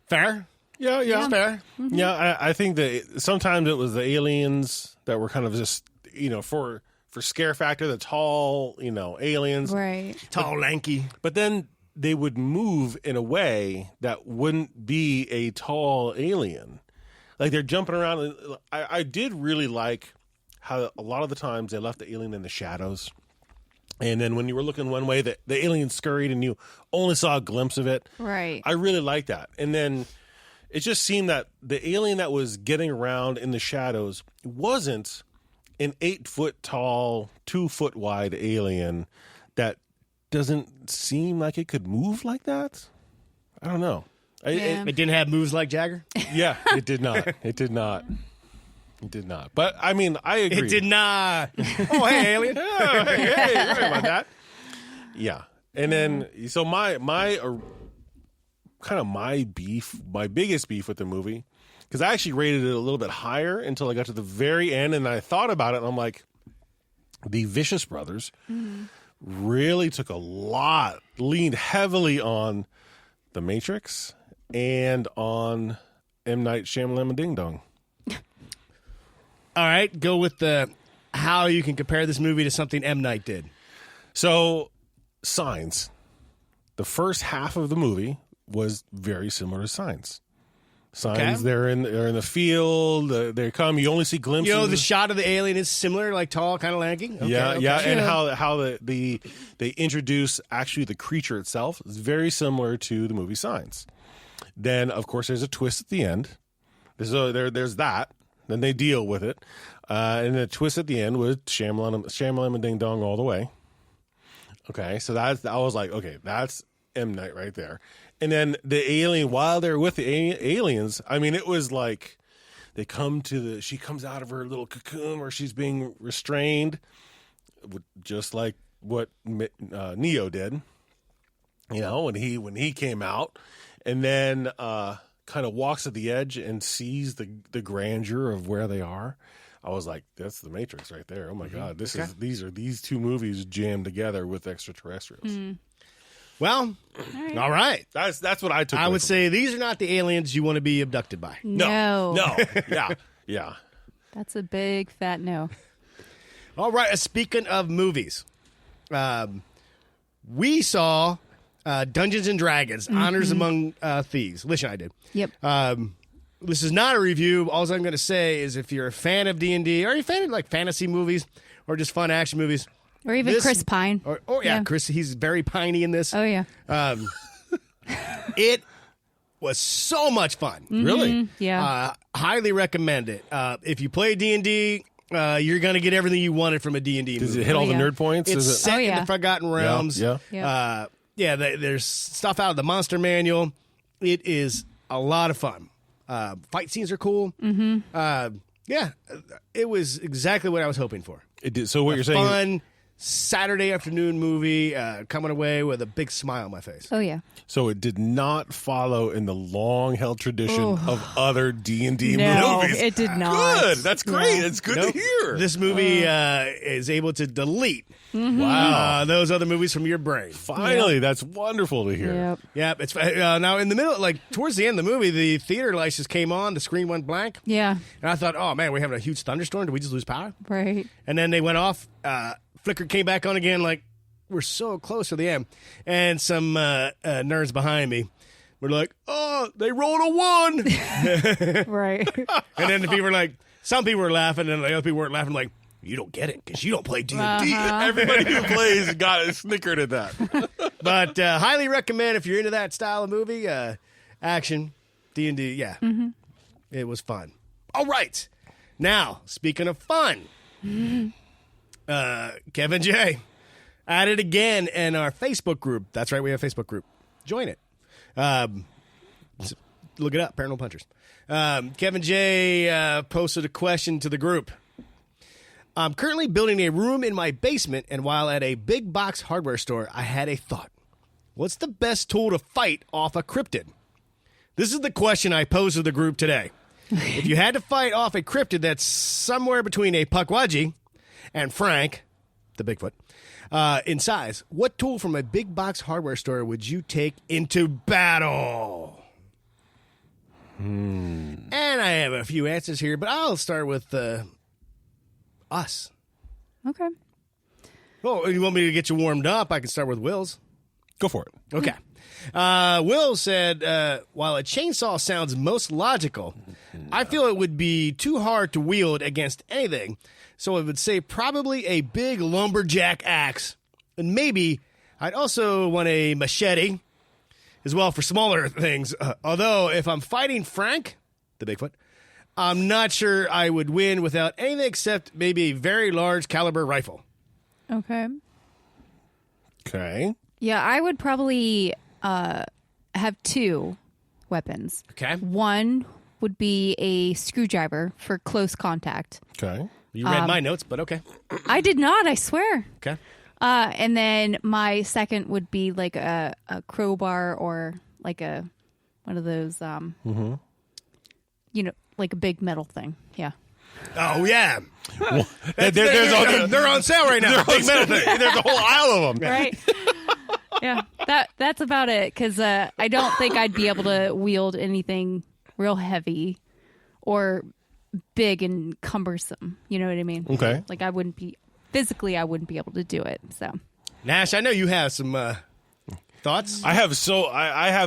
Fair? Yeah. Fair. Yeah, I think that sometimes it was the aliens that were kind of just, for scare factor, the tall, aliens. Right. Tall, lanky. But then they would move in a way that wouldn't be a tall alien. Like they're jumping around. I did really like how a lot of the times they left the alien in the shadows. And then when you were looking one way, the alien scurried and you only saw a glimpse of it. Right. I really liked that. And then it just seemed that the alien that was getting around in the shadows wasn't an 8-foot tall, 2-foot wide alien that doesn't seem like it could move like that. I don't know. Yeah. It didn't have moves like Jagger? Yeah, it did not. It did not. It did not. But, I mean, I agree. It did not. Oh, hey, alien. Oh, hey, sorry about that. Yeah. And then, so my biggest beef with the movie, because I actually rated it a little bit higher until I got to the very end, and I thought about it, and I'm like, the Vicious Brothers really took leaned heavily on The Matrix and on M. Night Shyamalan Ding Dong. All right, go with how you can compare this movie to something M. Night did. So, Signs. The first half of the movie was very similar to Signs. Signs, Okay. they're in the field. They come. You only see glimpses. The shot of the alien is similar, like tall, kind of lanky. Okay, Yeah, okay. yeah, and how they introduce actually the creature itself is very similar to the movie Signs. Then, of course, there's a twist at the end. There's that. Then they deal with it, and the twist at the end was Shyamalan and Ding Dong all the way. Okay, so I was like, okay, that's M. Night right there. And then the alien, while they're with the aliens, I mean, it was like they she comes out of her little cocoon where she's being restrained, just like what Neo did, when he came out, and then kind of walks at the edge and sees the grandeur of where they are. I was like, that's the Matrix right there. Oh my God, these two movies jammed together with extraterrestrials. Well, all right. That's what I took. I would say these are not the aliens you want to be abducted by. No. Yeah. That's a big fat no. All right. Speaking of movies, we saw Dungeons and Dragons: Honors Among Thieves. Lish and I did. Yep. This is not a review. All I'm going to say is, if you're a fan of D&D, or you're a fan of like fantasy movies, or just fun action movies, Or even Chris Pine. Yeah, Chris. He's very piney in this. Oh, yeah. It was so much fun. Really? Yeah. Highly recommend it. If you play D&D, you're going to get everything you wanted from a D&D movie. Does it hit all the nerd points? It's set in yeah. the Forgotten Realms. Yeah. There's stuff out of the Monster Manual. It is a lot of fun. Fight scenes are cool. It was exactly what I was hoping for. It did. So what you're saying? Fun Saturday afternoon movie, coming away with a big smile on my face. Oh, yeah. So it did not follow in the long-held tradition of other D&D No, movies. it did not. Good. That's great. No. It's good Nope. to hear. This movie is able to delete those other movies from your brain. Finally, that's wonderful to hear. Yep. Yeah, it's now in the middle, like towards the end of the movie, the theater lights just came on, the screen went blank, Yeah. and I thought, oh man, we're having a huge thunderstorm. Did we just lose power? Right. And then they went off. Flicker came back on again, like we're so close to the end. And some nerds behind me were like, "Oh, they rolled a 1." Right. And then the people were like, some people were laughing, and the other people weren't laughing. Like, you don't get it because you don't play D&D. Everybody who plays got snickered at that. But highly recommend if you're into that style of movie, action, D&D. Yeah, It was fun. All right, now speaking of fun, Kevin J. at it again in our Facebook group. That's right, we have a Facebook group. Join it. Look it up, Paranormal Punchers. Kevin J. Posted a question to the group. I'm currently building a room in my basement, and while at a big box hardware store, I had a thought. What's the best tool to fight off a cryptid? This is the question I posed to the group today. If you had to fight off a cryptid that's somewhere between a Pukwudgie and Frank, the Bigfoot, in size. What tool from a big box hardware store would you take into battle? And I have a few answers here, but I'll start with us. Okay. Oh, you want me to get you warmed up? I can start with Will's. Go for it. Okay. Will said, while a chainsaw sounds most logical, I feel it would be too hard to wield against anything. So I would say probably a big lumberjack axe. And maybe I'd also want a machete as well for smaller things. Although if I'm fighting Frank, the Bigfoot, I'm not sure I would win without anything except maybe a very large caliber rifle. Okay. Okay. Yeah, I would probably have two weapons. Okay. One would be a screwdriver for close contact. Okay. You read my notes, but okay. I did not, I swear. Okay. And then my second would be like a crowbar or like one of those, like a big metal thing. Yeah. Oh, yeah. Well, They're on sale right now. Big metal thing. There's a whole aisle of them. Right. Yeah. That's about it. Because I don't think I'd be able to wield anything real heavy or big and cumbersome. You know what I mean? Okay. Like I wouldn't be able to do it. So Nash, I know you have some thoughts. I have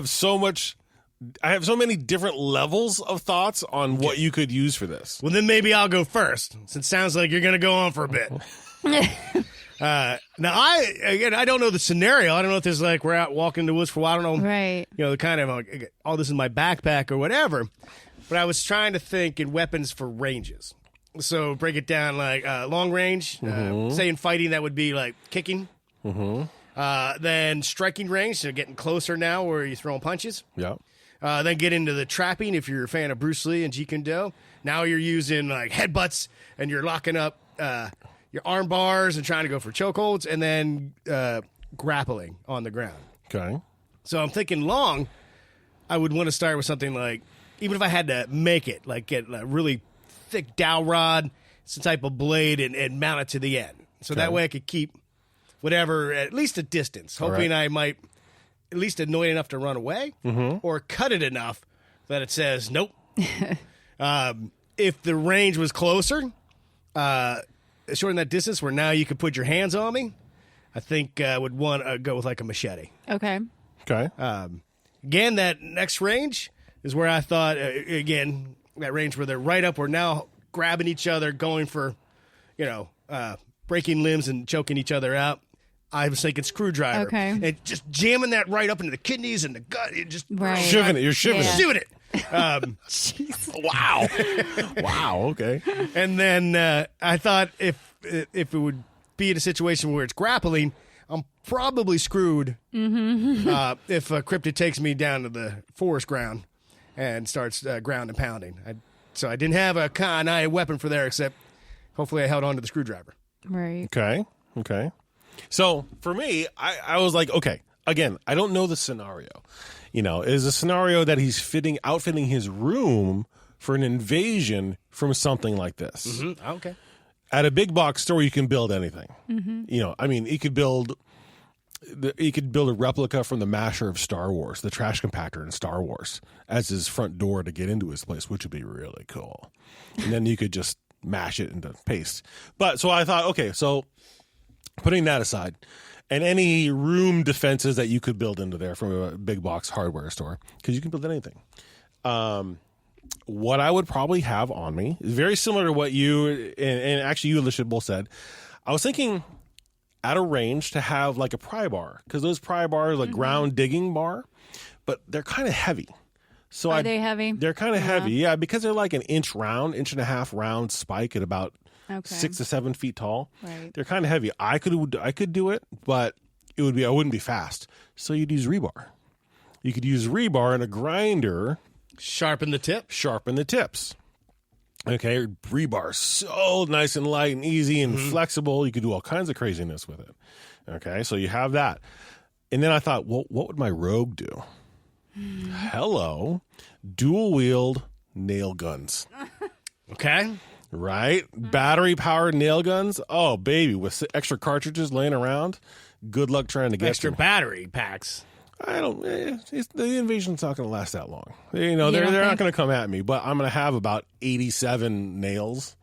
so many different levels of thoughts on what you could use for this. Well, then maybe I'll go first, since it sounds like you're going to go on for a bit. Now, I don't know the scenario. I don't know if there's like we're out walking in the woods for a while. I don't know, right. the kind of all this in my backpack or whatever. But I was trying to think in weapons for ranges. So break it down like long range. Say in fighting, that would be like kicking. Then striking range, so getting closer now where you're throwing punches. Yeah. Then get into the trapping if you're a fan of Bruce Lee and Jeet Kune Do. Now you're using like headbutts and you're locking up your arm bars and trying to go for chokeholds, and then grappling on the ground. Okay. So I'm thinking long, I would want to start with something like, even if I had to make it, like get a really thick dowel rod, some type of blade, and mount it to the end. So that way I could keep whatever, at least a distance, hoping I might at least annoy enough to run away or cut it enough that it says, nope. If the range was closer, shorten that distance where now you could put your hands on me, I think I would want to go with like a machete. Okay. Okay. Again, that next range is where I thought, again, that range where they're right up, we're now grabbing each other, going for, breaking limbs and choking each other out. I was thinking screwdriver. Okay. And just jamming that right up into the kidneys and the gut. It just right. Shivving it. You're shivving it. Shooting it. Wow. Wow. Okay. And then I thought if it would be in a situation where it's grappling, I'm probably screwed if a cryptid takes me down to the forest ground and starts ground and pounding. So I didn't have a Kanai weapon for there, except hopefully I held on to the screwdriver. Right. Okay. So for me, I was like, okay, again, I don't know the scenario. Is a scenario that he's outfitting his room for an invasion from something like this. Okay. At a big box store, you can build anything. He could build a replica from the masher of Star Wars, the trash compactor in Star Wars, as his front door to get into his place, which would be really cool. And then you could just mash it into paste. But so I thought, okay, so putting that aside, and any room defenses that you could build into there from a big box hardware store, because you can build anything. What I would probably have on me is very similar to what you and actually you and Alicia both said. I was thinking at a range to have like a pry bar, because those pry bars like ground digging bar, but they're kind of heavy. So Are they heavy? They're kind of heavy, yeah, because they're like an inch and a half round spike at about 6 to 7 feet tall. Right. They're kind of heavy. I could do it, but I wouldn't be fast. So you'd use rebar. You could use rebar and a grinder. Sharpen the tips. Okay, rebar so nice and light and easy and flexible. You could do all kinds of craziness with it. Okay, so you have that. And then I thought, well, what would my rogue do? Hello, dual wield nail guns. Okay. Right? Battery-powered nail guns. Oh, baby, with extra cartridges laying around. Good luck trying to get Extra them. battery packs. I don't. The invasion's not going to last that long. They're not going to come at me. But I'm going to have about 87 nails.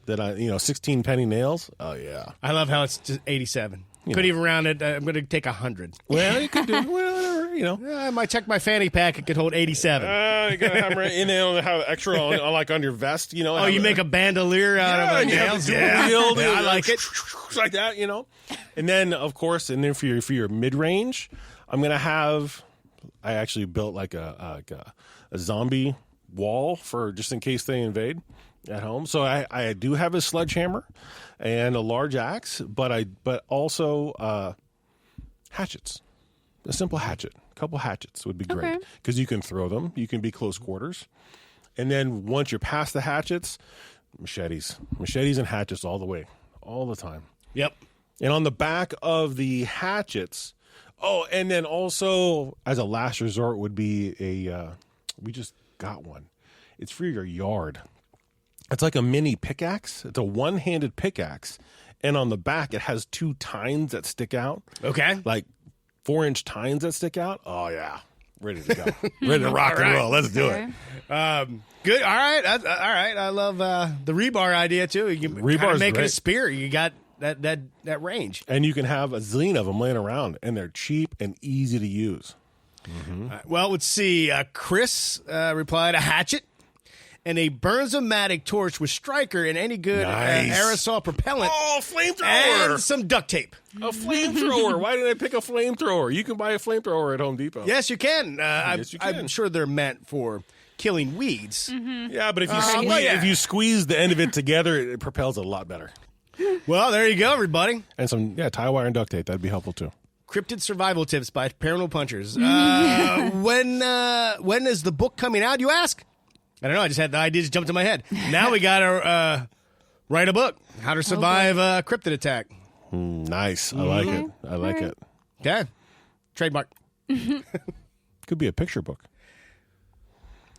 16 penny nails. Oh yeah. I love how it's just 87. Could even round it. I'm going to take 100. Well, you could do whatever. I might check my fanny pack. It could hold 87. You got to have have extra on your vest. Oh, you make a bandolier out of nails. Yeah, I like it. Like that. And then of course, for your mid range, I'm going to have. I actually built like a zombie wall for just in case they invade at home. So I do have a sledgehammer and a large axe, but also hatchets. A simple hatchet. A couple hatchets would be great because you can throw them. You can be close quarters. And then once you're past the hatchets, machetes and hatchets all the way, all the time. Yep. And on the back of the hatchets, and then also as a last resort would be we just got one. It's for your yard. It's like a mini pickaxe. It's a one-handed pickaxe. And on the back, it has 2 tines that stick out. Okay. Like 4-inch tines that stick out. Oh, yeah. Ready to go. Ready to rock and roll. Let's do it. Good. All right. All right. I love the rebar idea, too. You can Rebar's make it a great. spear. You got that range. And you can have a zillion of them laying around, and they're cheap and easy to use. All right, well, let's see. Chris replied, a hatchet and a Burnzomatic torch with striker and any good aerosol propellant. Oh, flamethrower! And some duct tape. A flamethrower. Why did I pick a flamethrower? You can buy a flamethrower at Home Depot. Yes, you can. Yes, you can. I'm sure they're meant for killing weeds. Mm-hmm. Yeah, but if you squeeze the end of it together, it propels a lot better. Well, there you go, everybody. And some tie wire and duct tape. That'd be helpful too. Cryptid survival tips by Paranormal Punchers. When is the book coming out, you ask? I don't know. I just had the idea just jumped in my head. Now we got to write a book. How to survive a cryptid attack. Nice. I like it. I like it. Okay. Trademark. Could be a picture book.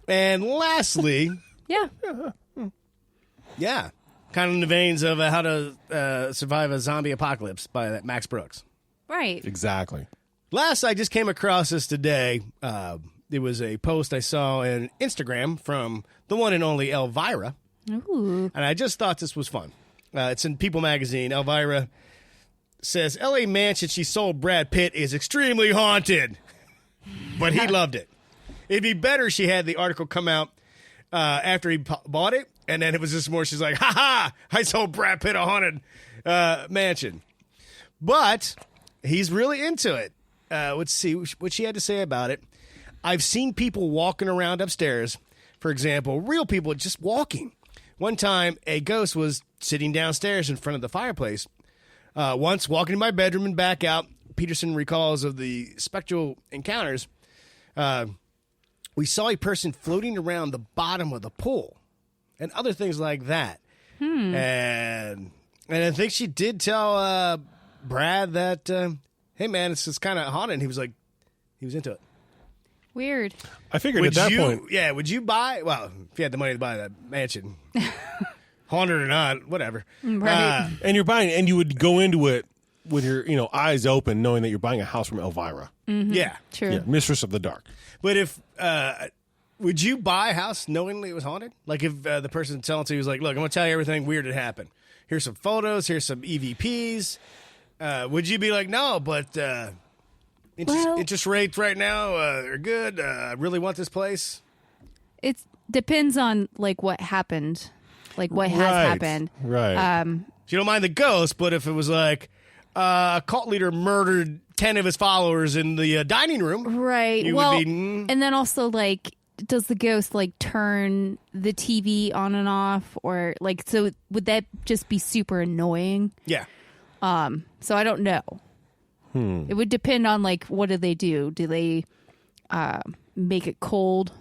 And lastly, Yeah. kind of in the veins of how to survive a zombie apocalypse by that Max Brooks. Right. Exactly. Last, I just came across this today. It was a post I saw on Instagram from the one and only Elvira. Ooh. And I just thought this was fun. It's in People magazine. Elvira says, L.A. mansion she sold Brad Pitt is extremely haunted. But he loved it. It'd be better she had the article come out after he bought it. And then it was just more, she's like, ha-ha, I sold Brad Pitt a haunted mansion. But he's really into it. Let's see what she had to say about it. I've seen people walking around upstairs, for example, real people just walking. One time, a ghost was sitting downstairs in front of the fireplace. Once, walking in my bedroom and back out, Peterson recalls of the spectral encounters. We saw a person floating around the bottom of the pool and other things like that. And I think she did tell Brad that, hey, man, it's kind of haunted. And he was like, he was into it. Weird. I figured at that point. Yeah, would you buy? Well, if you had the money to buy that mansion, haunted or not, whatever. Right. And you're buying, and you would go into it with your eyes open, knowing that you're buying a house from Elvira. Mm-hmm. Yeah. True. Yeah, Mistress of the Dark. But if, would you buy a house knowingly it was haunted? Like if the person telling to you was like, look, I'm going to tell you everything weird that happened. Here's some photos. Here's some EVPs. Would you be like, no, but interest rates right now are good. I really want this place. It depends on like what happened, like what has happened. Right. You don't mind the ghost, but if it was like a cult leader murdered 10 of his followers in the dining room. Right. You Well, would be, and then also like, does the ghost like turn the TV on and off, or like, so would that just be super annoying? yeah. So I don't know. It would depend on like, what do they do? Do they make it cold?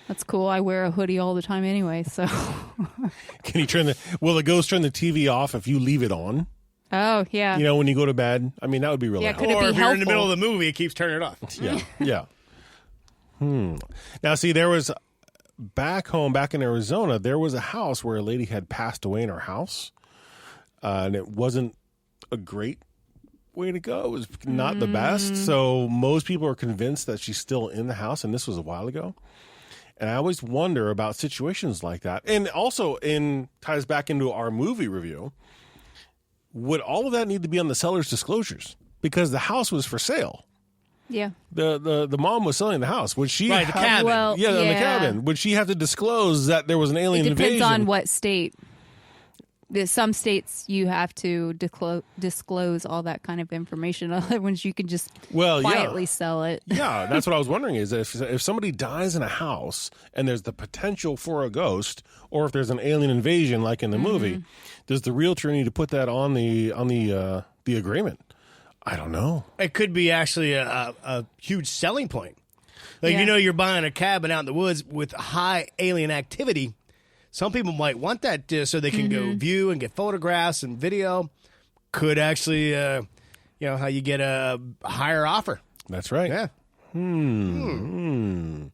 That's cool. I wear a hoodie all the time anyway. So Can you will the ghost turn the TV off if you leave it on? oh yeah. When you go to bed? I mean, that would be really Yeah, helpful. could it Or be if you're in the helpful? middle of the movie, it keeps turning it off. Yeah. Yeah. Now, see, there was back in Arizona, there was a house where a lady had passed away in her house, and it wasn't a great way to go. It was not the best. So most people are convinced that she's still in the house, and this was a while ago. And I always wonder about situations like that. And also ties back into our movie review, would all of that need to be on the seller's disclosures? Because the house was for sale. Yeah. The mom was selling the house. Would she Right, the cabin. Well, in the cabin. Would she have to disclose that there was an alien It depends invasion? on what state. There's some states you have to disclose all that kind of information. Other ones you can just quietly sell it. Yeah, that's what I was wondering is if somebody dies in a house and there's the potential for a ghost, or if there's an alien invasion like in the movie, does the realtor need to put that on the agreement? I don't know. It could be actually a huge selling point. Like, you're buying a cabin out in the woods with high alien activity. Some people might want that so they can go view and get photographs and video. Could actually, how you get a higher offer. That's right. Yeah. Any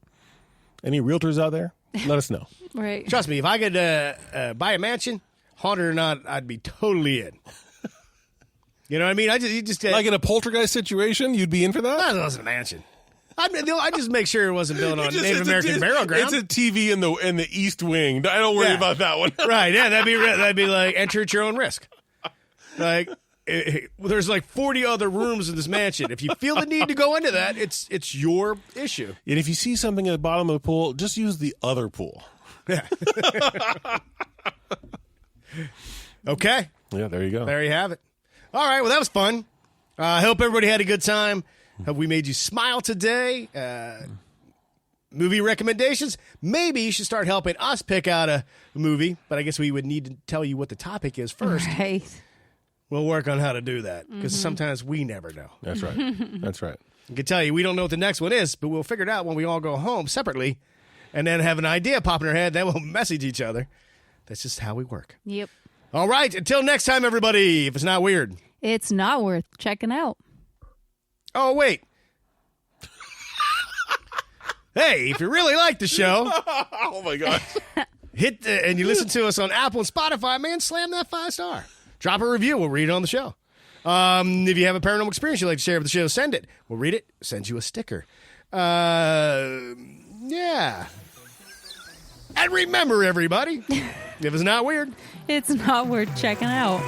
realtors out there? Let us know. Right. Trust me, if I could buy a mansion, haunted or not, I'd be totally in. You know what I mean? You just like in a poltergeist situation, you'd be in for that? That wasn't a mansion. I just make sure it wasn't built on Native American burial ground. It's a TV in the East Wing. I don't worry about that one. Right? Yeah, that'd be like enter at your own risk. Like there's like 40 other rooms in this mansion. If you feel the need to go into that, it's your issue. And if you see something at the bottom of the pool, just use the other pool. Yeah. Okay. Yeah, there you go. There you have it. All right. Well, that was fun. I hope everybody had a good time. Have we made you smile today? Movie recommendations? Maybe you should start helping us pick out a movie, but I guess we would need to tell you what the topic is first. Right. We'll work on how to do that because sometimes we never know. That's right. That's right. I can tell you we don't know what the next one is, but we'll figure it out when we all go home separately and then have an idea pop in our head. Then we'll message each other. That's just how we work. Yep. All right. Until next time, everybody, if it's not weird. It's not worth checking out. Oh, wait. Hey, if you really like the show, Oh, my gosh. and you listen to us on Apple and Spotify, man, slam that 5-star. Drop a review. We'll read it on the show. If you have a paranormal experience you'd like to share with the show, send it. We'll read it, send you a sticker. Yeah. And remember, everybody, if it's not weird, It's not worth checking out.